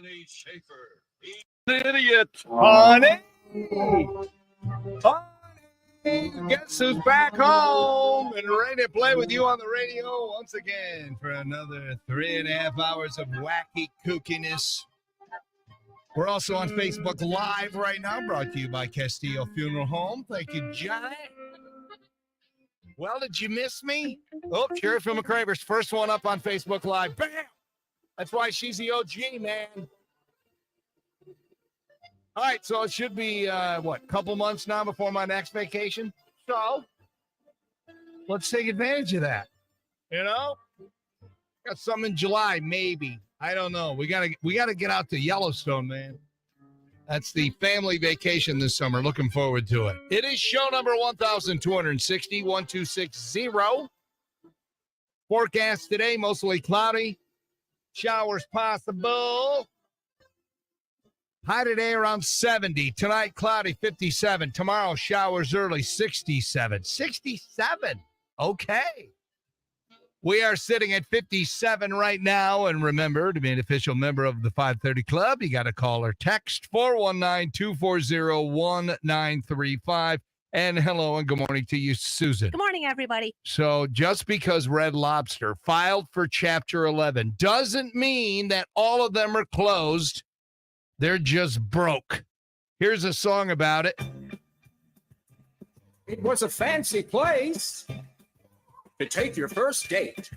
Danny Schaefer. He's an idiot. Honey. Guess who's back home and ready to play with you on the radio once again for another 3.5 hours of wacky kookiness. We're also on Facebook Live right now, brought to you by Castillo Funeral Home. Thank you, Johnny. Well, did you miss me? Oh, Sheriff from McCraver's first one up on Facebook Live. Bam! That's why she's the OG, man. All right, so it should be, couple months now before my next vacation? So, let's take advantage of that. You know? Got some in July, maybe. I don't know. We gotta get out to Yellowstone, man. That's the family vacation this summer. Looking forward to it. It is show number 1260, 1260. Forecast today, mostly cloudy. Showers possible. High today around 70. Tonight, cloudy, 57. Tomorrow, showers early, 67. 67. Okay. We are sitting at 57 right now. And remember, to be an official member of the 530 Club, you got to call or text 419-240-1935. And hello and good morning to you, Susan. Good morning, everybody. So just because Red Lobster filed for Chapter 11 doesn't mean that all of them are closed. They're just broke. Here's a song about it. It was a fancy place to take your first date.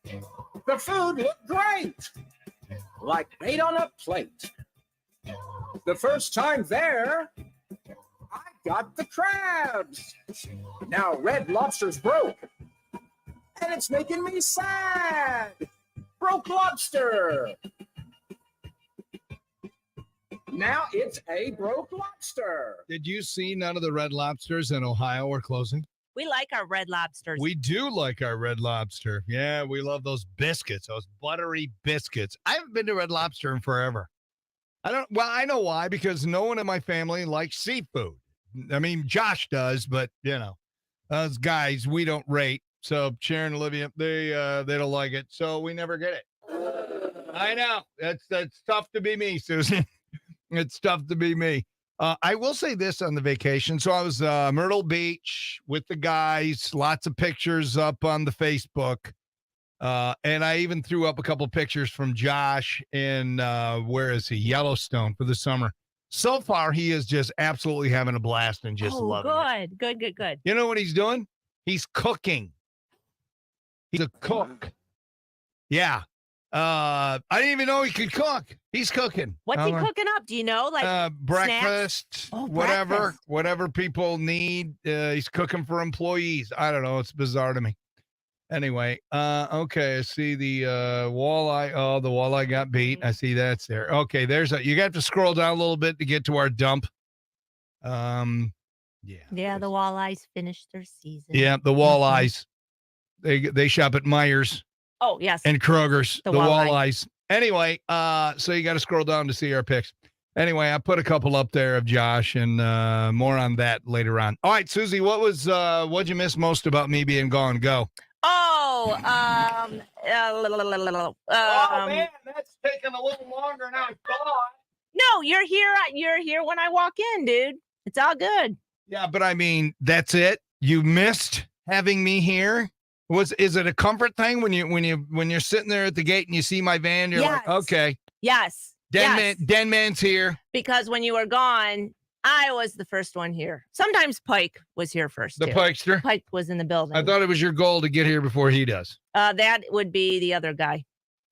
The food looked great, like made on a plate. The first time there, I got the crabs. Now Red Lobster's broke, and it's making me sad. Broke Lobster. Now it's a broke lobster. Did you see none of the Red Lobsters in Ohio are closing? We like our Red Lobsters. We do like our Red Lobster. Yeah, we love those biscuits, those buttery biscuits. I haven't been to Red Lobster in forever. I know why, because no one in my family likes seafood. I mean, Josh does, but, you know, us guys, we don't rate. So Sharon and Olivia, they don't like it, so we never get it. I know. That's tough to be me, Susan. It's tough to be me. I will say this on the vacation. So I was Myrtle Beach with the guys, lots of pictures up on the Facebook. And I even threw up a couple pictures from Josh in, where is he? Yellowstone for the summer. So far, he is just absolutely having a blast and just loving it. Good. You know what he's doing? He's cooking. He's a cook. Yeah. I didn't even know he could cook. He's cooking. What's he cooking up? Do you know? Like breakfast, whatever people need. He's cooking for employees. I don't know. It's bizarre to me. Anyway, okay. I see the walleye. Oh, the walleye got beat. I see that's there. Okay, you have to scroll down a little bit to get to our dump. Yeah. Yeah, the walleyes finished their season. Yeah, the walleyes. They shop at Myers. Oh, yes. And Kroger's, the walleyes. Anyway, so you got to scroll down to see our picks. Anyway, I put a couple up there of Josh and more on that later on. All right, Susie, what'd you miss most about me being gone? Go. Oh, oh, man, that's taking a little longer than I thought. No, you're here when I walk in, dude. It's all good. Yeah, but I mean, that's it. You missed having me here. Is it a comfort thing when you're sitting there at the gate and you see my van? You're like, okay. Yes. Den Man's here. Because when you were gone, I was the first one here. Sometimes Pike was here first. The Pikester? Pike was in the building. I thought it was your goal to get here before he does. That would be the other guy.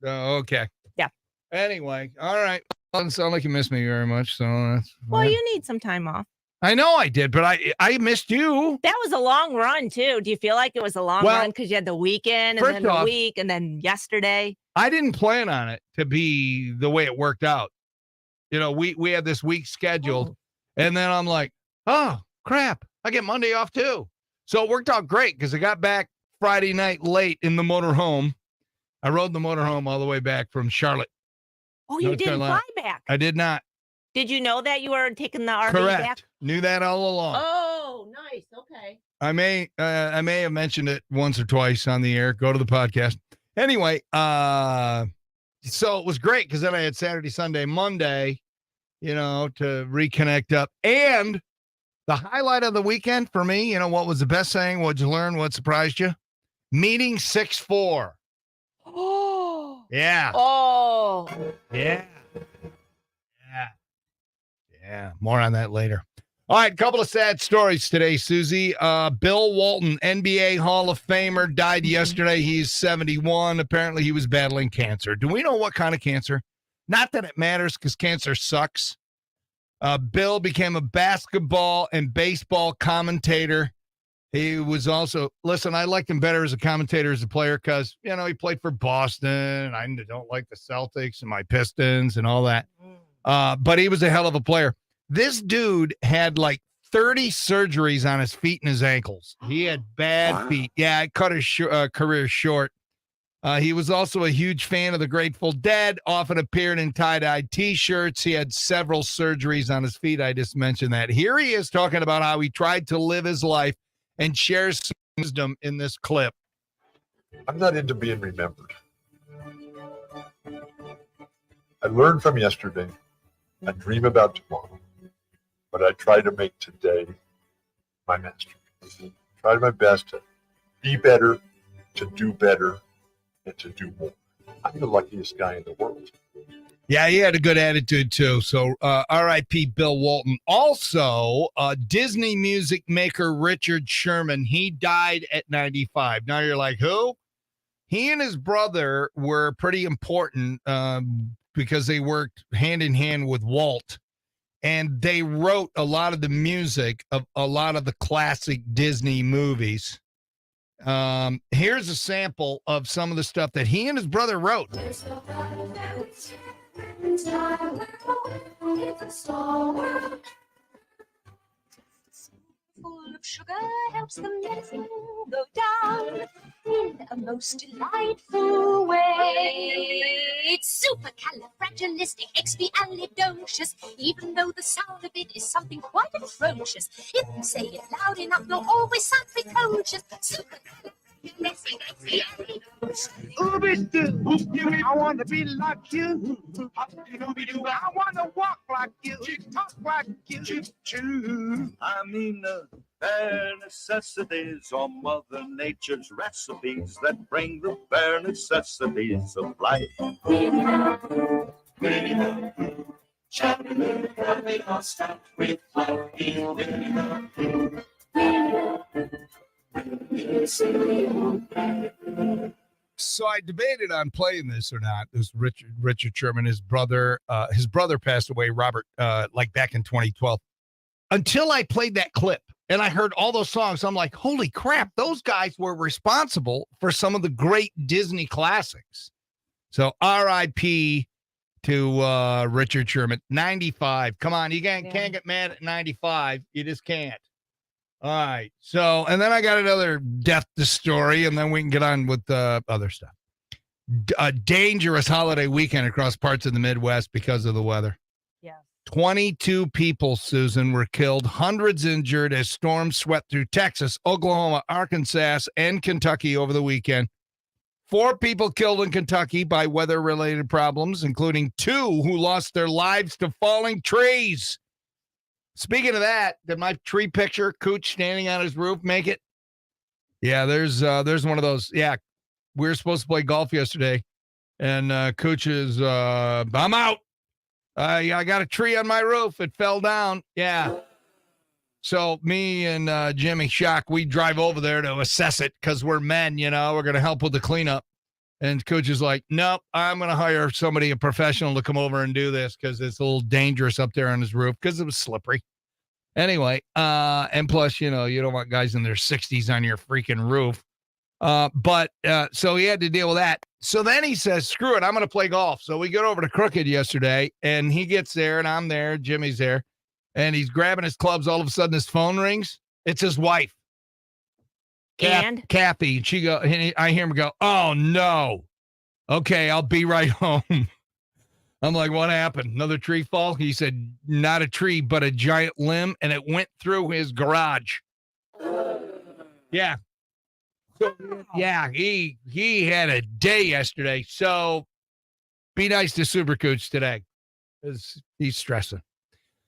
Oh, okay. Yeah. Anyway, all right. Doesn't sound like you miss me very much, so that's fine. Well, you need some time off. I know I did, but I missed you. That was a long run, too. Do you feel like it was a long run because you had the weekend and then the week and then yesterday? I didn't plan on it to be the way it worked out. You know, we had this week scheduled, and then I'm like, oh, crap, I get Monday off, too. So it worked out great because I got back Friday night late in the motorhome. I rode the motorhome all the way back from Charlotte. Oh, you didn't fly back? I did not. Did you know that you were taking the RV back? Knew that all along. Oh, nice. Okay. I may have mentioned it once or twice on the air. Go to the podcast. Anyway, so it was great because then I had Saturday, Sunday, Monday, to reconnect up. And the highlight of the weekend for me, what was the best thing? What'd you learn? What surprised you? Meeting 6'4". Oh. Yeah. Oh. Yeah. Yeah. More on that later. All right, couple of sad stories today, Susie. Bill Walton, NBA Hall of Famer, died yesterday. He's 71. Apparently, he was battling cancer. Do we know what kind of cancer? Not that it matters because cancer sucks. Bill became a basketball and baseball commentator. He was also, listen, I liked him better as a commentator as a player because, he played for Boston. I don't like the Celtics and my Pistons and all that. But he was a hell of a player. This dude had like 30 surgeries on his feet and his ankles. He had bad feet. Yeah, it cut his career short. He was also a huge fan of the Grateful Dead, often appeared in tie-dyed T-shirts. He had several surgeries on his feet. I just mentioned that. Here he is talking about how he tried to live his life and shares some wisdom in this clip. I'm not into being remembered. I learned from yesterday. I dream about tomorrow. But I try to make today my masterpiece. Try my best to be better, to do better, and to do more. I'm the luckiest guy in the world. Yeah, he had a good attitude, too. So, R.I.P. Bill Walton. Also, Disney music maker Richard Sherman, he died at 95. Now you're like, who? He and his brother were pretty important because they worked hand in hand with Walt. And they wrote a lot of the music of a lot of the classic Disney movies. Here's a sample of some of the stuff that he and his brother wrote. Full of sugar helps the medicine go down in a most delightful way. It's supercalifragilisticexpialidocious, even though the sound of it is something quite atrocious. If you say it loud enough, you'll always sound precocious. Ooby-doo, I want to be like you. Hoppy-dooby-doo, I want to walk like you, talk like you. I mean the bare necessities or Mother Nature's recipes that bring the bare necessities of life. So I debated on playing this or not. This Richard Sherman, his brother passed away, Robert, like back in 2012. Until I played that clip and I heard all those songs, I'm like, holy crap, those guys were responsible for some of the great Disney classics. So R.I.P. to Richard Sherman, 95. Come on, you can't get mad at 95. You just can't. All right. So, and then I got another death story, and then we can get on with the other stuff. A dangerous holiday weekend across parts of the Midwest because of the weather. Yeah. 22 people, Susan, were killed, hundreds injured as storms swept through Texas, Oklahoma, Arkansas, and Kentucky over the weekend. 4 people killed in Kentucky by weather-related problems, including 2 who lost their lives to falling trees. Speaking of that, did my tree picture, Cooch standing on his roof, make it? Yeah, there's one of those. Yeah, we were supposed to play golf yesterday, and Cooch is, I'm out. I got a tree on my roof. It fell down. Yeah. So me and Jimmy Shock, we drive over there to assess it because we're men, we're going to help with the cleanup. And Coach is like, nope, I'm going to hire somebody, a professional, to come over and do this because it's a little dangerous up there on his roof because it was slippery. Anyway, and plus, you don't want guys in their 60s on your freaking roof. But so he had to deal with that. So then he says, screw it, I'm going to play golf. So we get over to Crooked yesterday, and he gets there, and I'm there, Jimmy's there, and he's grabbing his clubs. All of a sudden, his phone rings. It's his wife. Kathy, I hear him go, oh no. Okay, I'll be right home. I'm like, what happened? Another tree fall? He said, not a tree, but a giant limb, and it went through his garage. Yeah. So, yeah, he had a day yesterday. So Be nice to Super Cooch today, because he's stressing.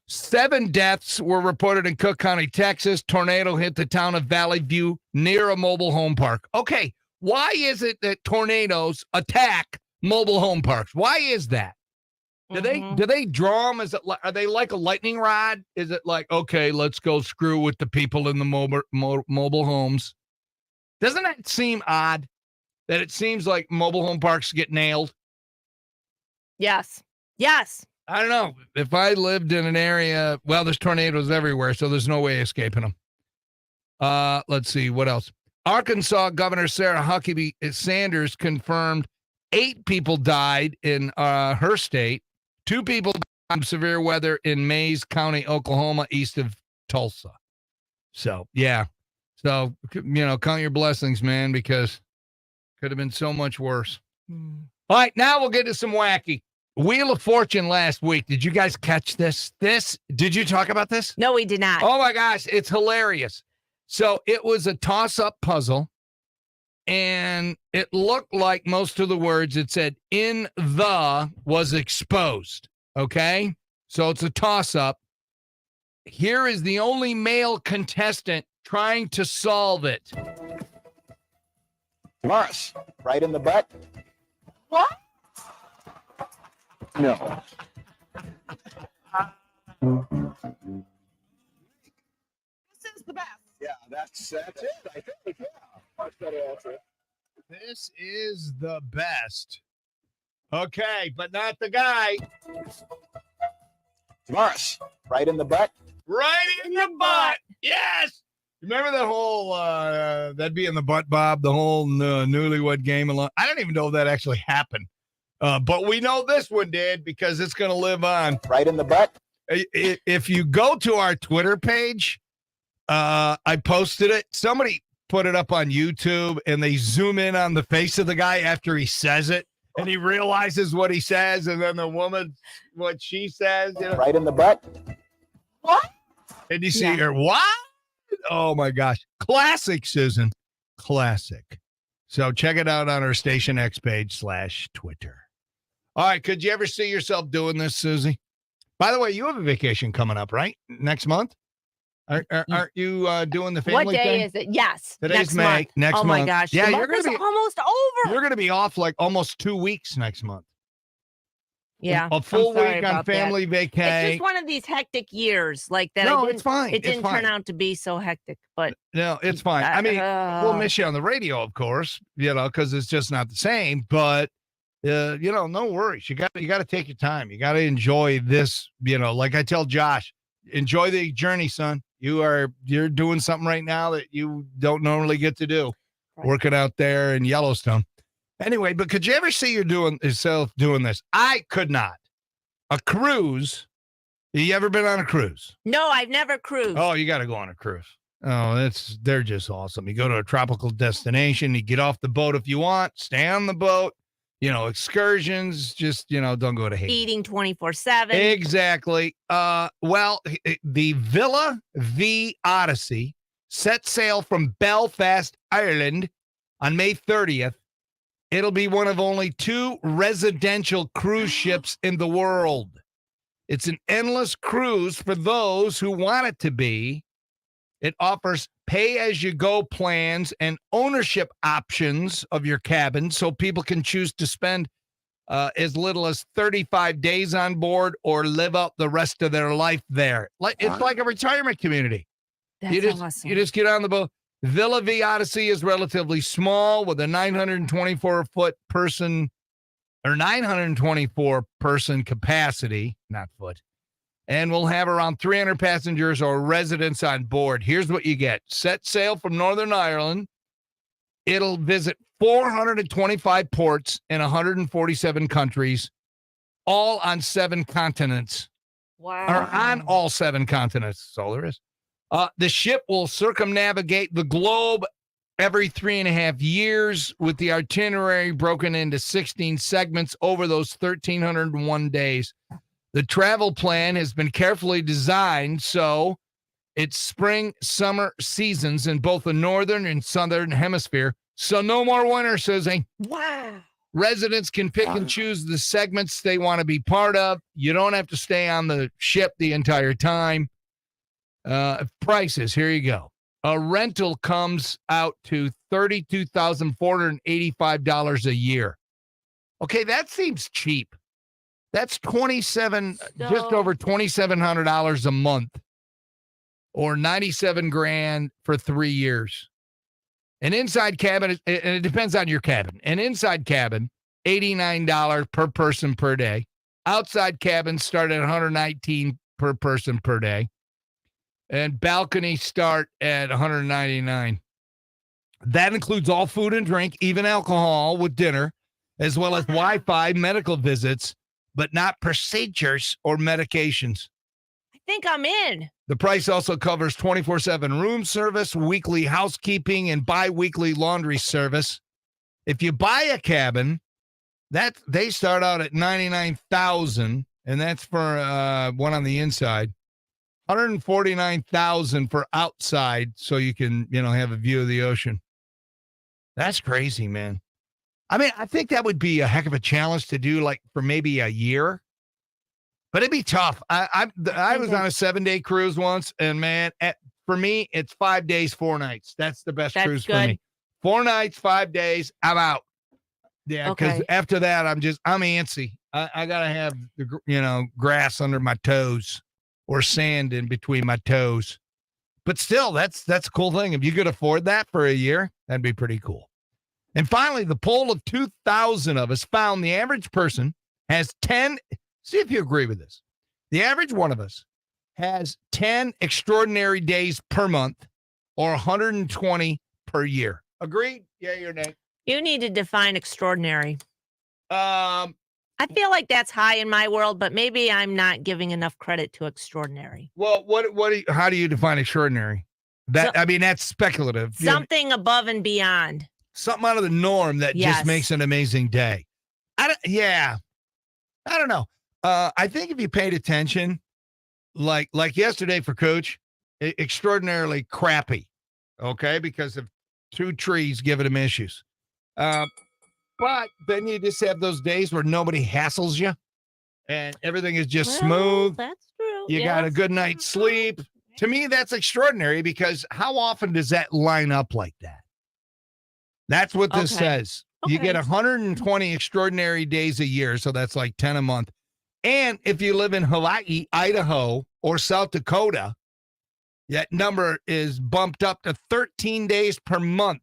7 deaths were reported in Cook County, Texas. Tornado hit the town of Valley View near a mobile home park. Okay, why is it that tornadoes attack mobile home parks? Why is that? Do they draw them? Are they like a lightning rod? Is it like, okay, let's go screw with the people in the mobile homes? Doesn't that seem odd? That it seems like mobile home parks get nailed? Yes. I don't know. If I lived in an area, well, there's tornadoes everywhere, so there's no way escaping them. Let's see, what else? Arkansas Governor Sarah Huckabee Sanders confirmed 8 people died in her state. 2 people died from severe weather in Mays County, Oklahoma, east of Tulsa. So, yeah. So, count your blessings, man, because could have been so much worse. All right, now we'll get to some wacky. Wheel of Fortune last week. Did you guys catch this? Did you talk about this? No, we did not. Oh, my gosh. It's hilarious. So it was a toss-up puzzle, and it looked like most of the words, it said, in the was exposed. Okay? So it's a toss-up. Here is the only male contestant trying to solve it. Morris, right in the butt? What? No. This is the best. Yeah, that's it, I think. Yeah. Much better answer. This is the best. Okay, but not the guy. Morris, right in the butt? Right in the butt. Yes. Remember that whole, that'd be in the butt, Bob, the whole newlywed game? I don't even know if that actually happened. But we know this one did because it's going to live on. Right in the butt? If you go to our Twitter page, I posted it. Somebody put it up on YouTube, and they zoom in on the face of the guy after he says it, and he realizes what he says, and then the woman, what she says. Right in the butt? What? And you see her, what? Oh, my gosh. Classic, Susan. Classic. So check it out on our Station X page /Twitter. All right. Could you ever see yourself doing this, Susie? By the way, you have a vacation coming up, right? Next month? Aren't you doing the family thing? What day is it? Yes. Today's May. Next month. Oh, my gosh. Yeah, you're going to be almost over. You're going to be off like almost 2 weeks next month. Yeah. A full week on family vacation. It's just one of these hectic years like that. No, it's fine. It didn't turn out to be so hectic, but. No, it's fine. I mean, we'll miss you on the radio, of course, because it's just not the same, but, no worries. You got to take your time. You got to enjoy this, like I tell Josh, enjoy the journey, son. You're doing something right now that you don't normally get to do, working out there in Yellowstone. Anyway, but could you ever see yourself doing this? I could not. A cruise. You ever been on a cruise? No, I've never cruised. Oh, you got to go on a cruise. Oh, they're just awesome. You go to a tropical destination, you get off the boat if you want, stay on the boat, excursions, just, don't go to Haiti. Eating 24/7. Exactly. Well, the Villa V Odyssey set sail from Belfast, Ireland on May 30th. It'll be one of only 2 residential cruise ships in the world. It's an endless cruise for those who want it to be. It offers pay-as-you-go plans and ownership options of your cabin so people can choose to spend as little as 35 days on board or live out the rest of their life there. It's like a retirement community. That's awesome. You just get on the boat. Villa V Odyssey is relatively small with a 924 person capacity, not foot, and we'll have around 300 passengers or residents on board. Here's what you get. Set sail from Northern Ireland. It'll visit 425 ports in 147 countries, all on 7 continents. Wow. Or on all 7 continents. That's all there is. The ship will circumnavigate the globe every 3.5 years with the itinerary broken into 16 segments over those 1,301 days. The travel plan has been carefully designed so it's spring, summer seasons in both the northern and southern hemisphere. So no more winter, Susie. Wow. Residents can pick and choose the segments they want to be part of. You don't have to stay on the ship the entire time. Prices, here you go. A rental comes out to $32,485 a year. Okay, that seems cheap. That's just over $2,700 a month, or $97,000 for 3 years. An inside cabin, and it depends on your cabin. An inside cabin, $89 per person per day. Outside cabins start at $119 per person per day. And balconies start at $199. That includes all food and drink, even alcohol with dinner, as well as Wi-Fi, medical visits, but not procedures or medications. I think I'm in. The price also covers 24/7 room service, weekly housekeeping, and bi-weekly laundry service. If you buy a cabin, they start out at $99,000, and that's for one on the inside. $149,000 for outside, so you can have a view of the ocean. That's crazy, man. I mean, I think that would be a heck of a challenge to do, like for maybe a year. But it'd be tough. I was on a 7-day cruise once, and man, for me, it's 5 days, 4 nights. That's the best cruise for me. 4 nights, 5 days, I'm out. Yeah, because after that, I'm antsy. I gotta have the grass under my toes or sand in between my toes. But still, that's a cool thing. If you could afford that for a year, that'd be pretty cool. And finally, the poll of 2,000 of us found the average person has 10. See if you agree with this. The average one of us has 10 extraordinary days per month, or 120 per year. Agreed? Yeah, your name. You need to define extraordinary. I feel like that's high in my world, but maybe I'm not giving enough credit to extraordinary. Well, how do you define extraordinary? That's speculative. Something above and beyond. Something out of the norm that just makes an amazing day. I don't know. I think if you paid attention, like yesterday for Coach, extraordinarily crappy, okay, because of 2 trees giving him issues. But then you just have those days where nobody hassles you and everything is just smooth. That's true. You got a good night's sleep. To me, that's extraordinary, because how often does that line up like that? That's what this says. You get 120 extraordinary days a year, so that's like 10 a month. And if you live in Hawaii, Idaho, or South Dakota, that number is bumped up to 13 days per month.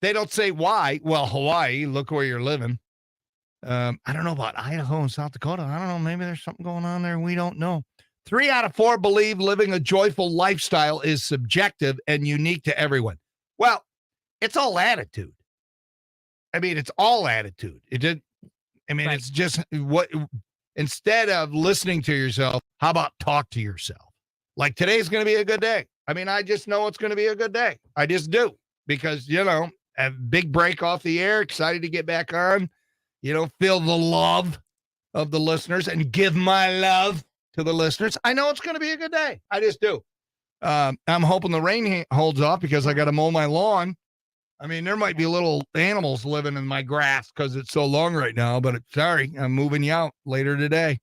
They don't say why. Well, Hawaii, look where you're living. I don't know about Idaho and South Dakota. I don't know. Maybe there's something going on there we don't know. 3 out of 4 believe living a joyful lifestyle is subjective and unique to everyone. Well, it's all attitude. I mean, it's all attitude. It's just what, instead of listening to yourself, how about talk to yourself? Like, today's going to be a good day. I mean, I just know it's going to be a good day. I just do, because, a big break off the air, excited to get back on, feel the love of the listeners and give my love to the listeners. I know it's going to be a good day. I just do. I'm hoping the rain holds off, because I got to mow my lawn. I mean, there might be little animals living in my grass because it's so long right now, but sorry, I'm moving you out later today.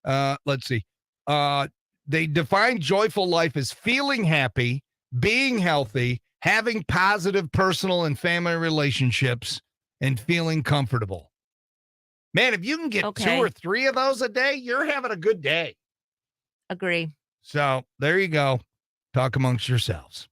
Let's see. They define joyful life as feeling happy, being healthy, having positive personal and family relationships, and feeling comfortable. Man, if you can get 2 or 3 of those a day, you're having a good day. Agree. So there you go. Talk amongst yourselves.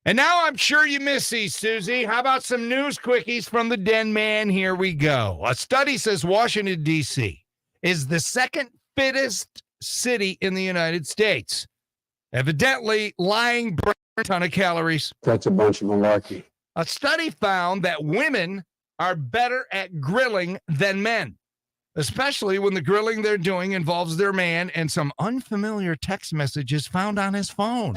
And now I'm sure you miss these, Susie. How about some news quickies from the Den Man? Here we go. A study says Washington, D.C. is the second fittest city in the United States. Evidently, lying burns a ton of calories. That's a bunch of malarkey. A study found that women are better at grilling than men, especially when the grilling they're doing involves their man and some unfamiliar text messages found on his phone.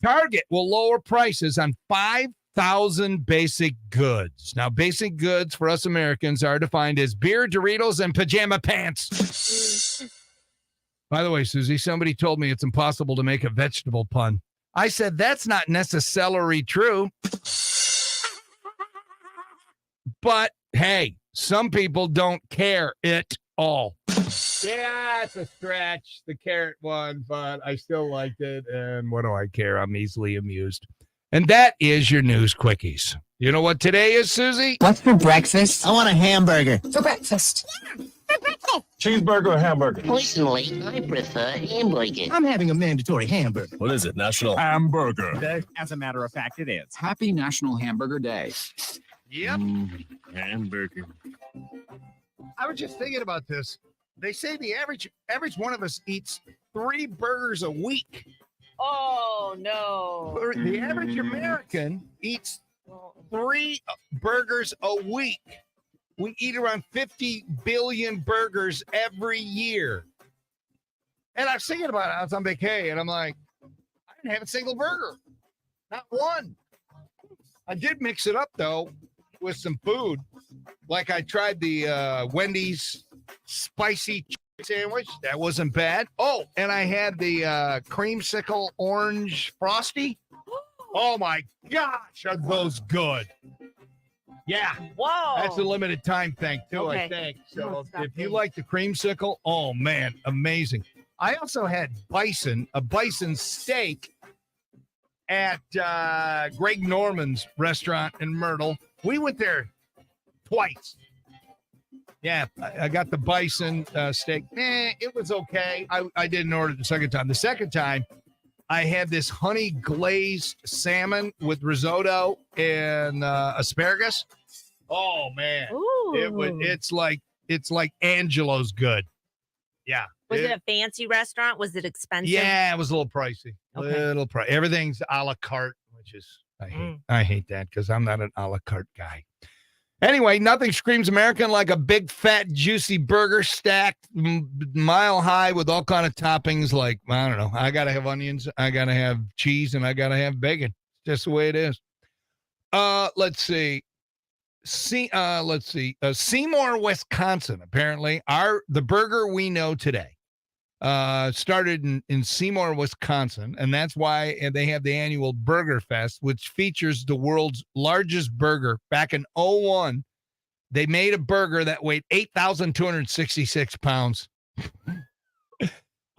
Target will lower prices on 5,000 basic goods. Now, basic goods for us Americans are defined as beer, Doritos, and pajama pants. By the way, Susie, somebody told me it's impossible to make a vegetable pun. I said, that's not necessarily true. But hey, some people don't care at all. Yeah, it's a stretch, the carrot one, but I still liked it. And what do I care? I'm easily amused. And that is your news quickies. You know what today is, Susie? What's for breakfast? I want a hamburger. For breakfast. Cheeseburger or hamburger? Personally, I prefer hamburger. I'm having a mandatory hamburger. What is it, National Hamburger Day? As a matter of fact, it is. Happy National Hamburger Day. Yep. Hamburger. I was just thinking about this. They say the average one of us eats 3 burgers a week. Oh, no. The average American eats 3 burgers a week. We eat around 50 billion burgers every year. And I was thinking about it. I was on vacay, and I'm like, I didn't have a single burger. Not one. I did mix it up, though, with some food. Like I tried the Wendy's spicy sandwich. That wasn't bad. Oh, and I had the creamsicle orange frosty. Oh, my gosh, are those good. Yeah. Whoa. That's a limited time thing, too, Okay. I think. So Oh, stop if you it. like the creamsicle, oh, man, amazing. I also had a bison steak at Greg Norman's restaurant in Myrtle. We went there twice. Yeah, I got the bison steak. It was okay. I didn't order it the second time. The second time, I had this honey glazed salmon with risotto and asparagus. Oh man, Ooh. it's like Angelo's good. Yeah. Was it a fancy restaurant? Was it expensive? Yeah, it was a little pricey. Okay. Little price. Everything's a la carte, which is I hate that because I'm not an a la carte guy. Anyway, nothing screams American like a big, fat, juicy burger stacked mile high with all kind of toppings. Like, I don't know. I got to have onions. I got to have cheese, and I got to have bacon. Just the way it is. Let's see. Seymour, Wisconsin. Apparently, the burger we know today started in Seymour, Wisconsin, and that's why they have the annual Burger Fest, which features the world's largest burger. Back in 2001, they made a burger that weighed 8,266 pounds.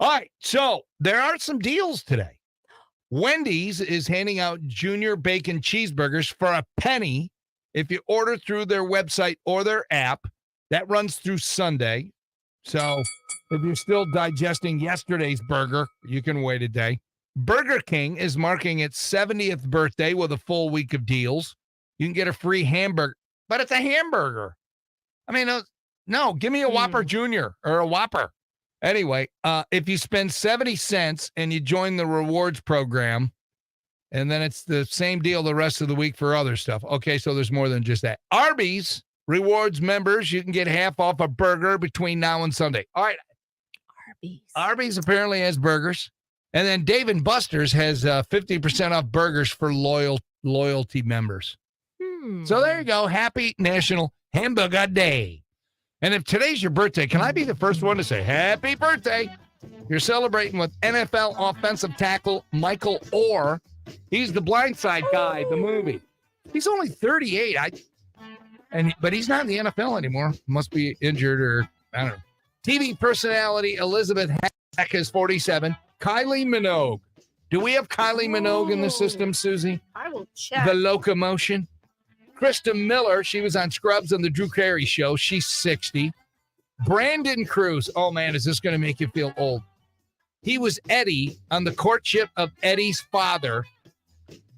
All right, so there are some deals today. Wendy's is handing out junior bacon cheeseburgers for a penny if you order through their website or their app. That runs through Sunday. So if you're still digesting yesterday's burger, you can wait a day. Burger King is marking its 70th birthday with a full week of deals. You can get a free hamburger, but it's a hamburger. I mean, no, give me a Whopper Junior or a Whopper. Anyway, if you spend 70 cents and you join the rewards program, and then it's the same deal the rest of the week for other stuff. Okay, so there's more than just that. Arby's rewards members, you can get half off a burger between now and Sunday. All right. Arby's apparently has burgers. And then Dave & Buster's has 50% off burgers for loyalty members. So there you go. Happy National Hamburger Day. And if today's your birthday, can I be the first one to say happy birthday? You're celebrating with NFL offensive tackle Michael Orr. He's the Blind Side guy, the movie. He's only 38. But he's not in the NFL anymore. Must be injured or I don't know. TV personality Elizabeth Heck is 47. Kylie Minogue. Do we have Kylie Minogue in the system, Susie? I will check. The locomotion. Krista Miller, she was on Scrubs and the Drew Carey Show. She's 60. Brandon Cruz. Oh, man, is this going to make you feel old? He was Eddie on the courtship of Eddie's father.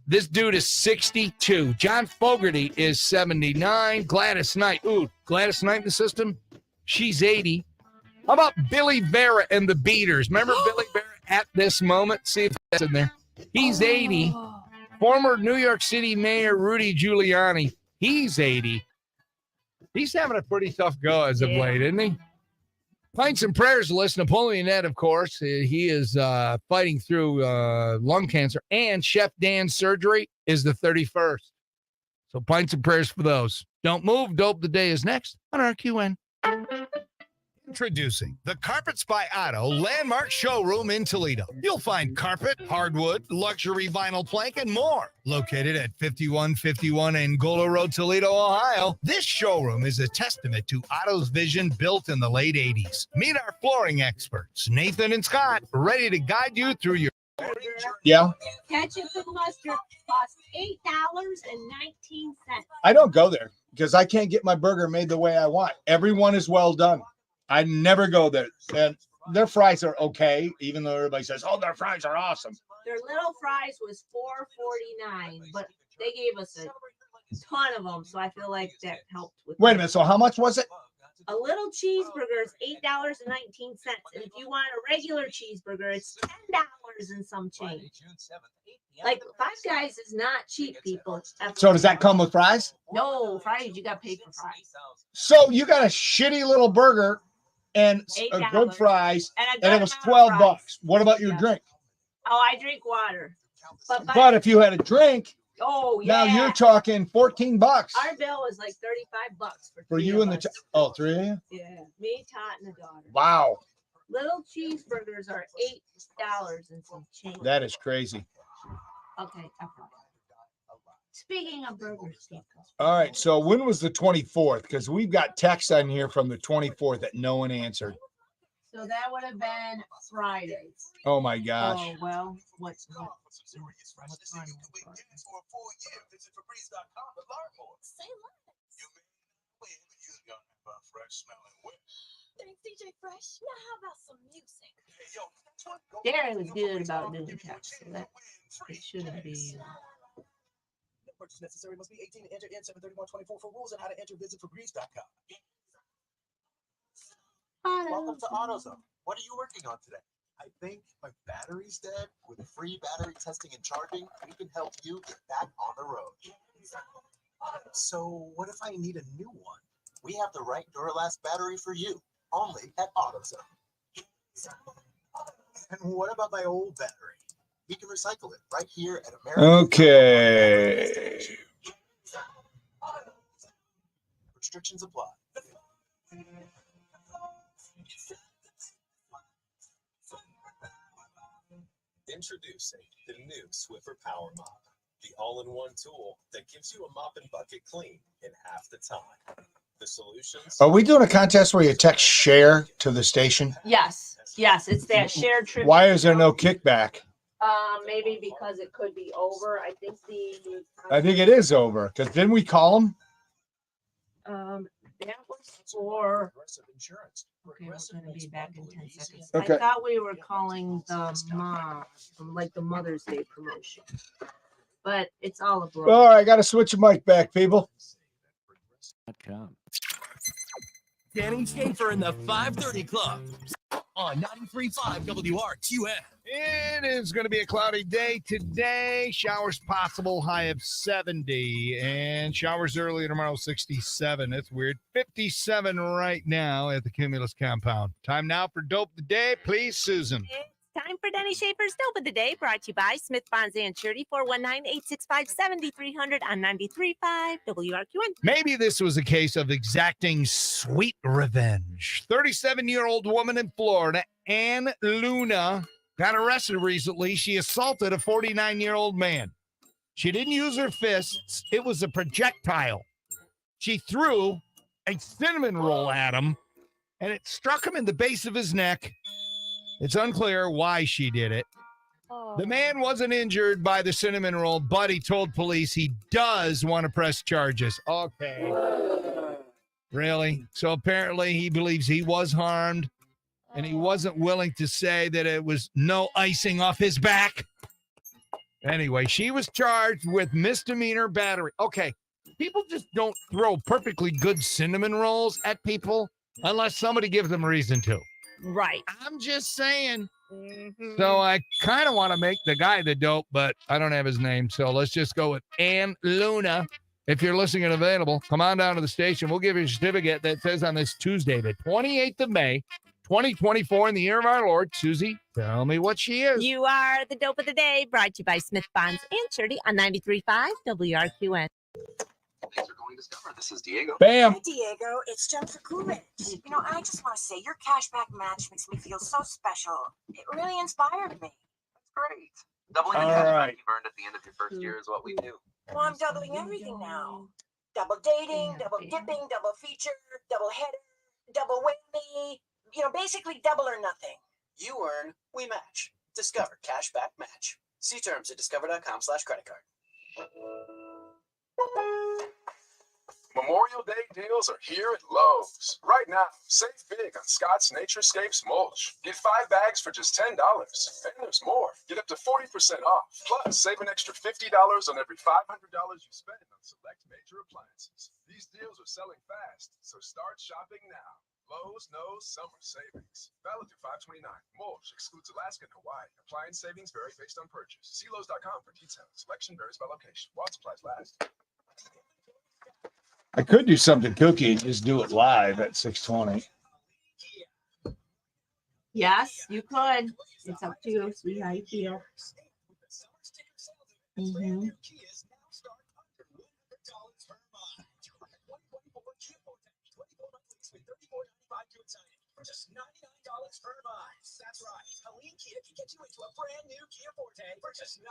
This dude is 62. John Fogerty is 79. Gladys Knight. Ooh, Gladys Knight in the system? She's 80. How about Billy Vera and the Beaters? Remember Billy Vera at this moment? See if that's in there. He's 80. Former New York City Mayor Rudy Giuliani. He's 80. He's having a pretty tough go as of late, isn't he? Pints and Prayers list. Napoleon Ed, of course. He is fighting through lung cancer. And Chef Dan's surgery is the 31st. So Pints and Prayers for those. Don't move. Dope the Day is next on RQN. Introducing the Carpets by Otto landmark showroom in Toledo. You'll find carpet, hardwood, luxury vinyl plank, and more. Located at 5151 Angola Road, Toledo, Ohio, this showroom is a testament to Otto's vision built in the late 80s. Meet our flooring experts, Nathan and Scott, ready to guide you through your... Yeah, Ketchup and mustard cost $8.19. I don't go there because I can't get my burger made the way I want. Everyone is well done. I never go there. And their fries are okay, even though everybody says, oh, their fries are awesome. Their little fries was $4.49, but they gave us a ton of them, so I feel like that helped with. Wait a minute. So how much was it? A little cheeseburger is $8.19, and if you want a regular cheeseburger, it's $10 and some change. Like Five Guys is not cheap, people. So does that come with fries? No, fries, you got to pay for fries. So you got a shitty little burger and a good $8 fries, and and it was $12. What about your drink? Oh, I drink water. But if you had a drink, oh yeah, now you're talking $14. Our bill was like $35 For you and the three of you? Yeah, me, Tot, and the daughter. Wow, Little cheeseburgers are $8 and some change. that is crazy. Okay. Speaking of burgers, All right, so when was the 24th? Because we've got text on here from the 24th that no one answered. so that would have been Friday. Oh my gosh. Oh well, what's Thanks, DJ Fresh. Now how about some music? Darren was good about doing text, so that it shouldn't be. No purchase necessary. Must be 18 to enter in 73124 for rules and how to enter. Visit Febreze.com. Welcome to AutoZone. What are you working on today? I think my battery's dead. With free battery testing and charging, we can help you get back on the road. So what if I need a new one? We have the right Duralast battery for you, only at AutoZone. And what about my old battery? We can recycle it right here at American. Okay. Restrictions apply. Introducing the new Swiffer Power Mop, the all-in-one tool that gives you a mop and bucket clean in half the time. The solutions. Are we doing a contest where you text share to the station? Yes, it's that shared trip. Why is there no kickback? Maybe because it could be over. I think it is over. Because didn't we call them? That was for. Insurance. Okay, we're going to be back in 10 seconds. Okay. I thought we were calling the mom, like the Mother's Day promotion, but it's all abroad. All right, got to switch your mic back, people. Danny Schaefer in the 530 Club on 93.5 WRQN. It is going to be a cloudy day today. Showers possible, high of 70. And showers early tomorrow, 67. That's weird. 57 right now at the Cumulus compound. Time now for Dope of the Day. Please, Susan. It's time for Denny Schaefer's Dope of the Day, brought to you by Smith Bonds and Shirty, 419-865-7300 on 93.5 WRQN. Maybe this was a case of exacting sweet revenge. 37-year-old woman in Florida, Ann Luna, got arrested recently. She assaulted a 49-year-old man. She didn't use her fists. It was a projectile. She threw a cinnamon roll at him, and it struck him in the base of his neck. It's unclear why she did it. The man wasn't injured by the cinnamon roll, but he told police he does want to press charges. Okay. Really? So apparently he believes he was harmed, and he wasn't willing to say that it was no icing off his back. Anyway, she was charged with misdemeanor battery. Okay, people just don't throw perfectly good cinnamon rolls at people unless somebody gives them a reason to. Right. I'm just saying. So I kind of want to make the guy the dope, but I don't have his name. So let's just go with Ann Luna. If you're listening and available, come on down to the station. We'll give you a certificate that says on this Tuesday, the 28th of May, 2024, in the year of our Lord. Susie, tell me what she is. You are the Dope of the Day, brought to you by Smith Bonds and Shirty on 93.5 WRQN. Thanks for calling Discover. This is Diego. Bam. Hey, Diego, it's Jennifer Coolidge. You know, I just want to say your cashback match makes me feel so special. It really inspired me. Great. Doubling the All cash right. you've earned at the end of your first year is what we do. Well, I'm doubling everything now. Double dating, double dipping, double feature, double header, double whammy. You know, basically double or nothing. You earn, we match. Discover Cashback Match. See terms at discover.com/creditcard. Memorial Day deals are here at Lowe's. Right now, save big on Scott's Naturescapes mulch. Get 5 bags for just $10. And there's more. Get up to 40% off. Plus, save an extra $50 on every $500 you spend on select major appliances. These deals are selling fast, so start shopping now. Lowe's knows summer savings. Valid through 5/29. Mulch excludes Alaska and Hawaii. Appliance savings vary based on purchase. See Lowe's.com for details. Selection varies by location. While supplies last. I could do something kooky and just do it live at 6:20. Yes, you could. It's up to you. See how you feel. Mm-hmm. For just $99 per month. That's right. Helene Kia can get you into a brand new Kia Forte for just $99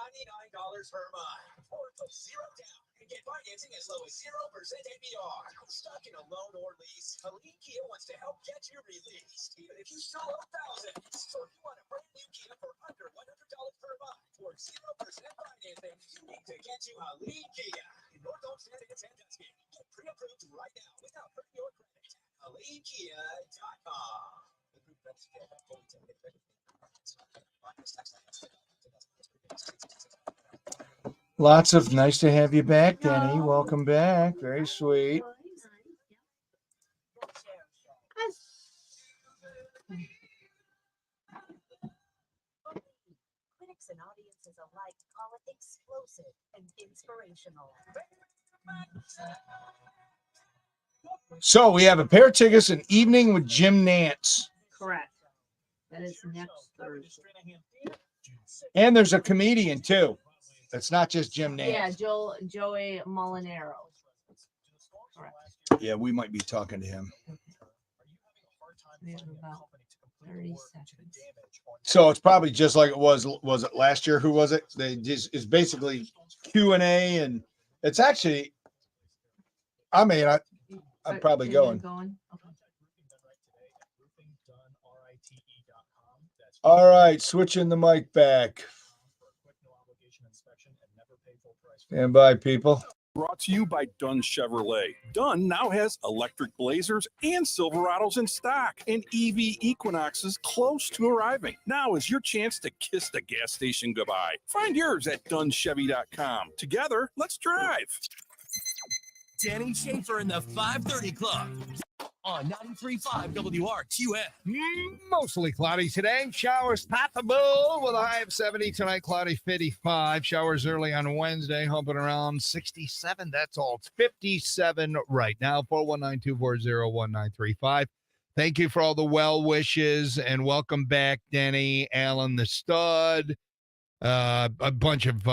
per month. Or put zero down and get financing as low as 0% APR. Stuck in a loan or lease, Helene Kia wants to help get you released, even if you still owe thousands. So if you want a brand new Kia for under $100 per month or 0% financing, you need to get to Helene Kia in North Homestead and Sandusky. Get pre-approved right now without hurting your credit. HeleneKia.com. Lots of nice to have you back, Denny. Welcome back. Very sweet. Critics and audiences alike call it explosive and inspirational. So we have a pair of tickets, an evening with Jim Nance. Correct. That is next Thursday. And there's a comedian too. It's not just Jim Nance. Yeah, Joey Molinaro. Correct. Yeah, we might be talking to him. We have about 30 seconds. So it's probably just like it was it last year? Who was it? They just, it's basically Q&A, and it's actually, I mean, I'm probably going. All right, switching the mic back. Stand by, people. Brought to you by Dunn Chevrolet. Dunn now has electric Blazers and Silverados in stock, and EV Equinoxes close to arriving. Now is your chance to kiss the gas station goodbye. Find yours at DunnChevy.com. Together, let's drive. Danny Schaefer in the 530 Club on 93.5 WRQN. Mostly cloudy today. Showers possible with a high of 70 tonight. Cloudy 55. Showers early on Wednesday. Humping around 67. That's all. It's 57 right now. 419-240-1935. Thank you for all the well wishes and welcome back, Denny, Alan the Stud, a bunch of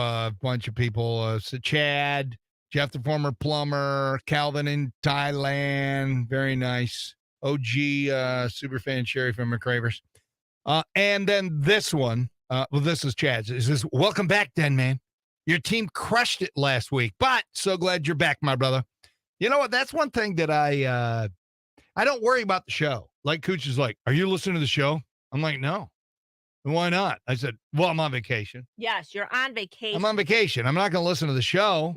people. Chad. Jeff, the former plumber, Calvin in Thailand. Very nice. OG superfan Sherry from McCravers. And then this one. This is Chad's. It says, welcome back, Den Man. Your team crushed it last week, but so glad you're back, my brother. You know what? That's one thing that I don't worry about the show. Like Cooch is like, are you listening to the show? I'm like, no. Why not? I said, well, I'm on vacation. Yes, you're on vacation. I'm on vacation. I'm not going to listen to the show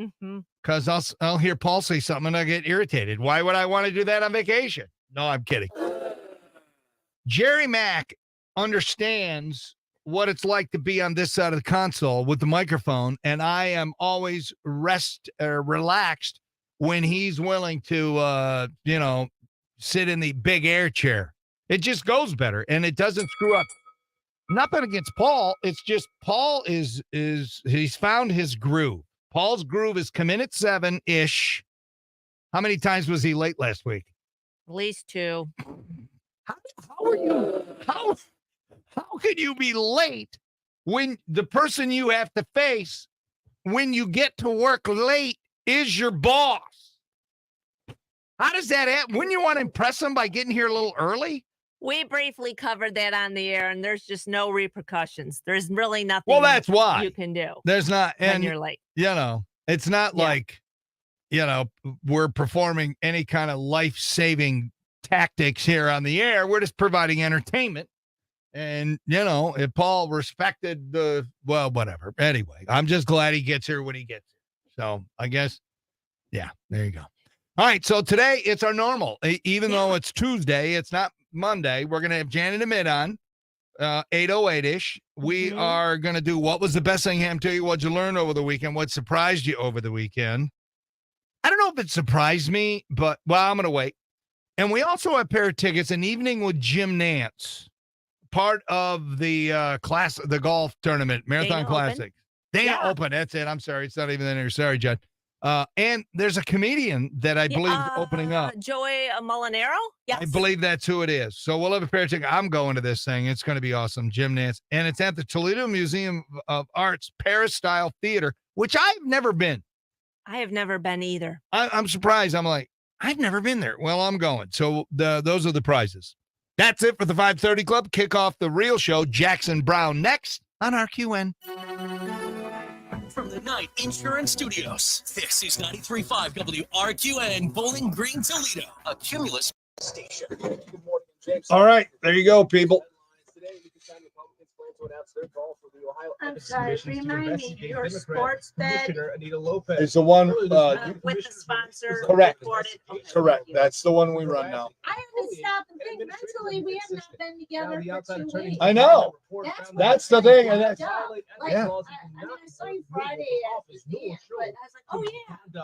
because I'll hear Paul say something and I get irritated. Why would I want to do that on vacation? No, I'm kidding. Jerry Mack understands what it's like to be on this side of the console with the microphone, and I am always relaxed when he's willing to, sit in the big air chair. It just goes better, and it doesn't screw up. Nothing against Paul. It's just Paul is he's found his groove. Paul's groove is come in at 7-ish. How many times was he late last week? At least 2. How are you? How could you be late when the person you have to face when you get to work late is your boss? How does that happen? Wouldn't you want to impress them by getting here a little early? We briefly covered that on the air, and there's just no repercussions. There's really nothing. Well, that's why you can do. There's not, when and you're late. It's not like, we're performing any kind of life-saving tactics here on the air. We're just providing entertainment. And, if Paul respected whatever. Anyway, I'm just glad he gets here when he gets here. So I guess, there you go. All right. So today it's our normal, even though it's Tuesday, it's not Monday. We're going to have Janet Amid on 8:08-ish. We are going to do what was the best thing happened to you? What'd you learn over the weekend? What surprised you over the weekend? I don't know if it surprised me, but, I'm going to wait. And we also have a pair of tickets, an evening with Jim Nance, part of the the golf tournament, Marathon Classic. Dana Open, that's it. I'm sorry. It's not even in there. Sorry, Judd. And there's a comedian that I believe is opening up. Joey Molinaro? Yes. I believe that's who it is. So we'll have a pair of tickets. I'm going to this thing. It's going to be awesome. Jim Nance. And it's at the Toledo Museum of Art's Paris-style theater, which I've never been. I have never been either. I'm surprised. I'm like, I've never been there. Well, I'm going. So those are the prizes. That's it for the 530 Club. Kick off the real show. Jackson Brown next on RQN. From the Night Insurance Studios, this is 93.5 WRQN, Bowling Green, Toledo, a Cumulus station. All right, there you go, people. I'm sorry, remind me, your sports bed It's the one with the sponsor. correct. recorded. Okay. Correct. That's the one we run now. I haven't stopped and think mentally we have not been together for 2 weeks. I know. That's the thing. And that's, Like, yeah. I saw you Friday at the stand, but I was like, oh yeah.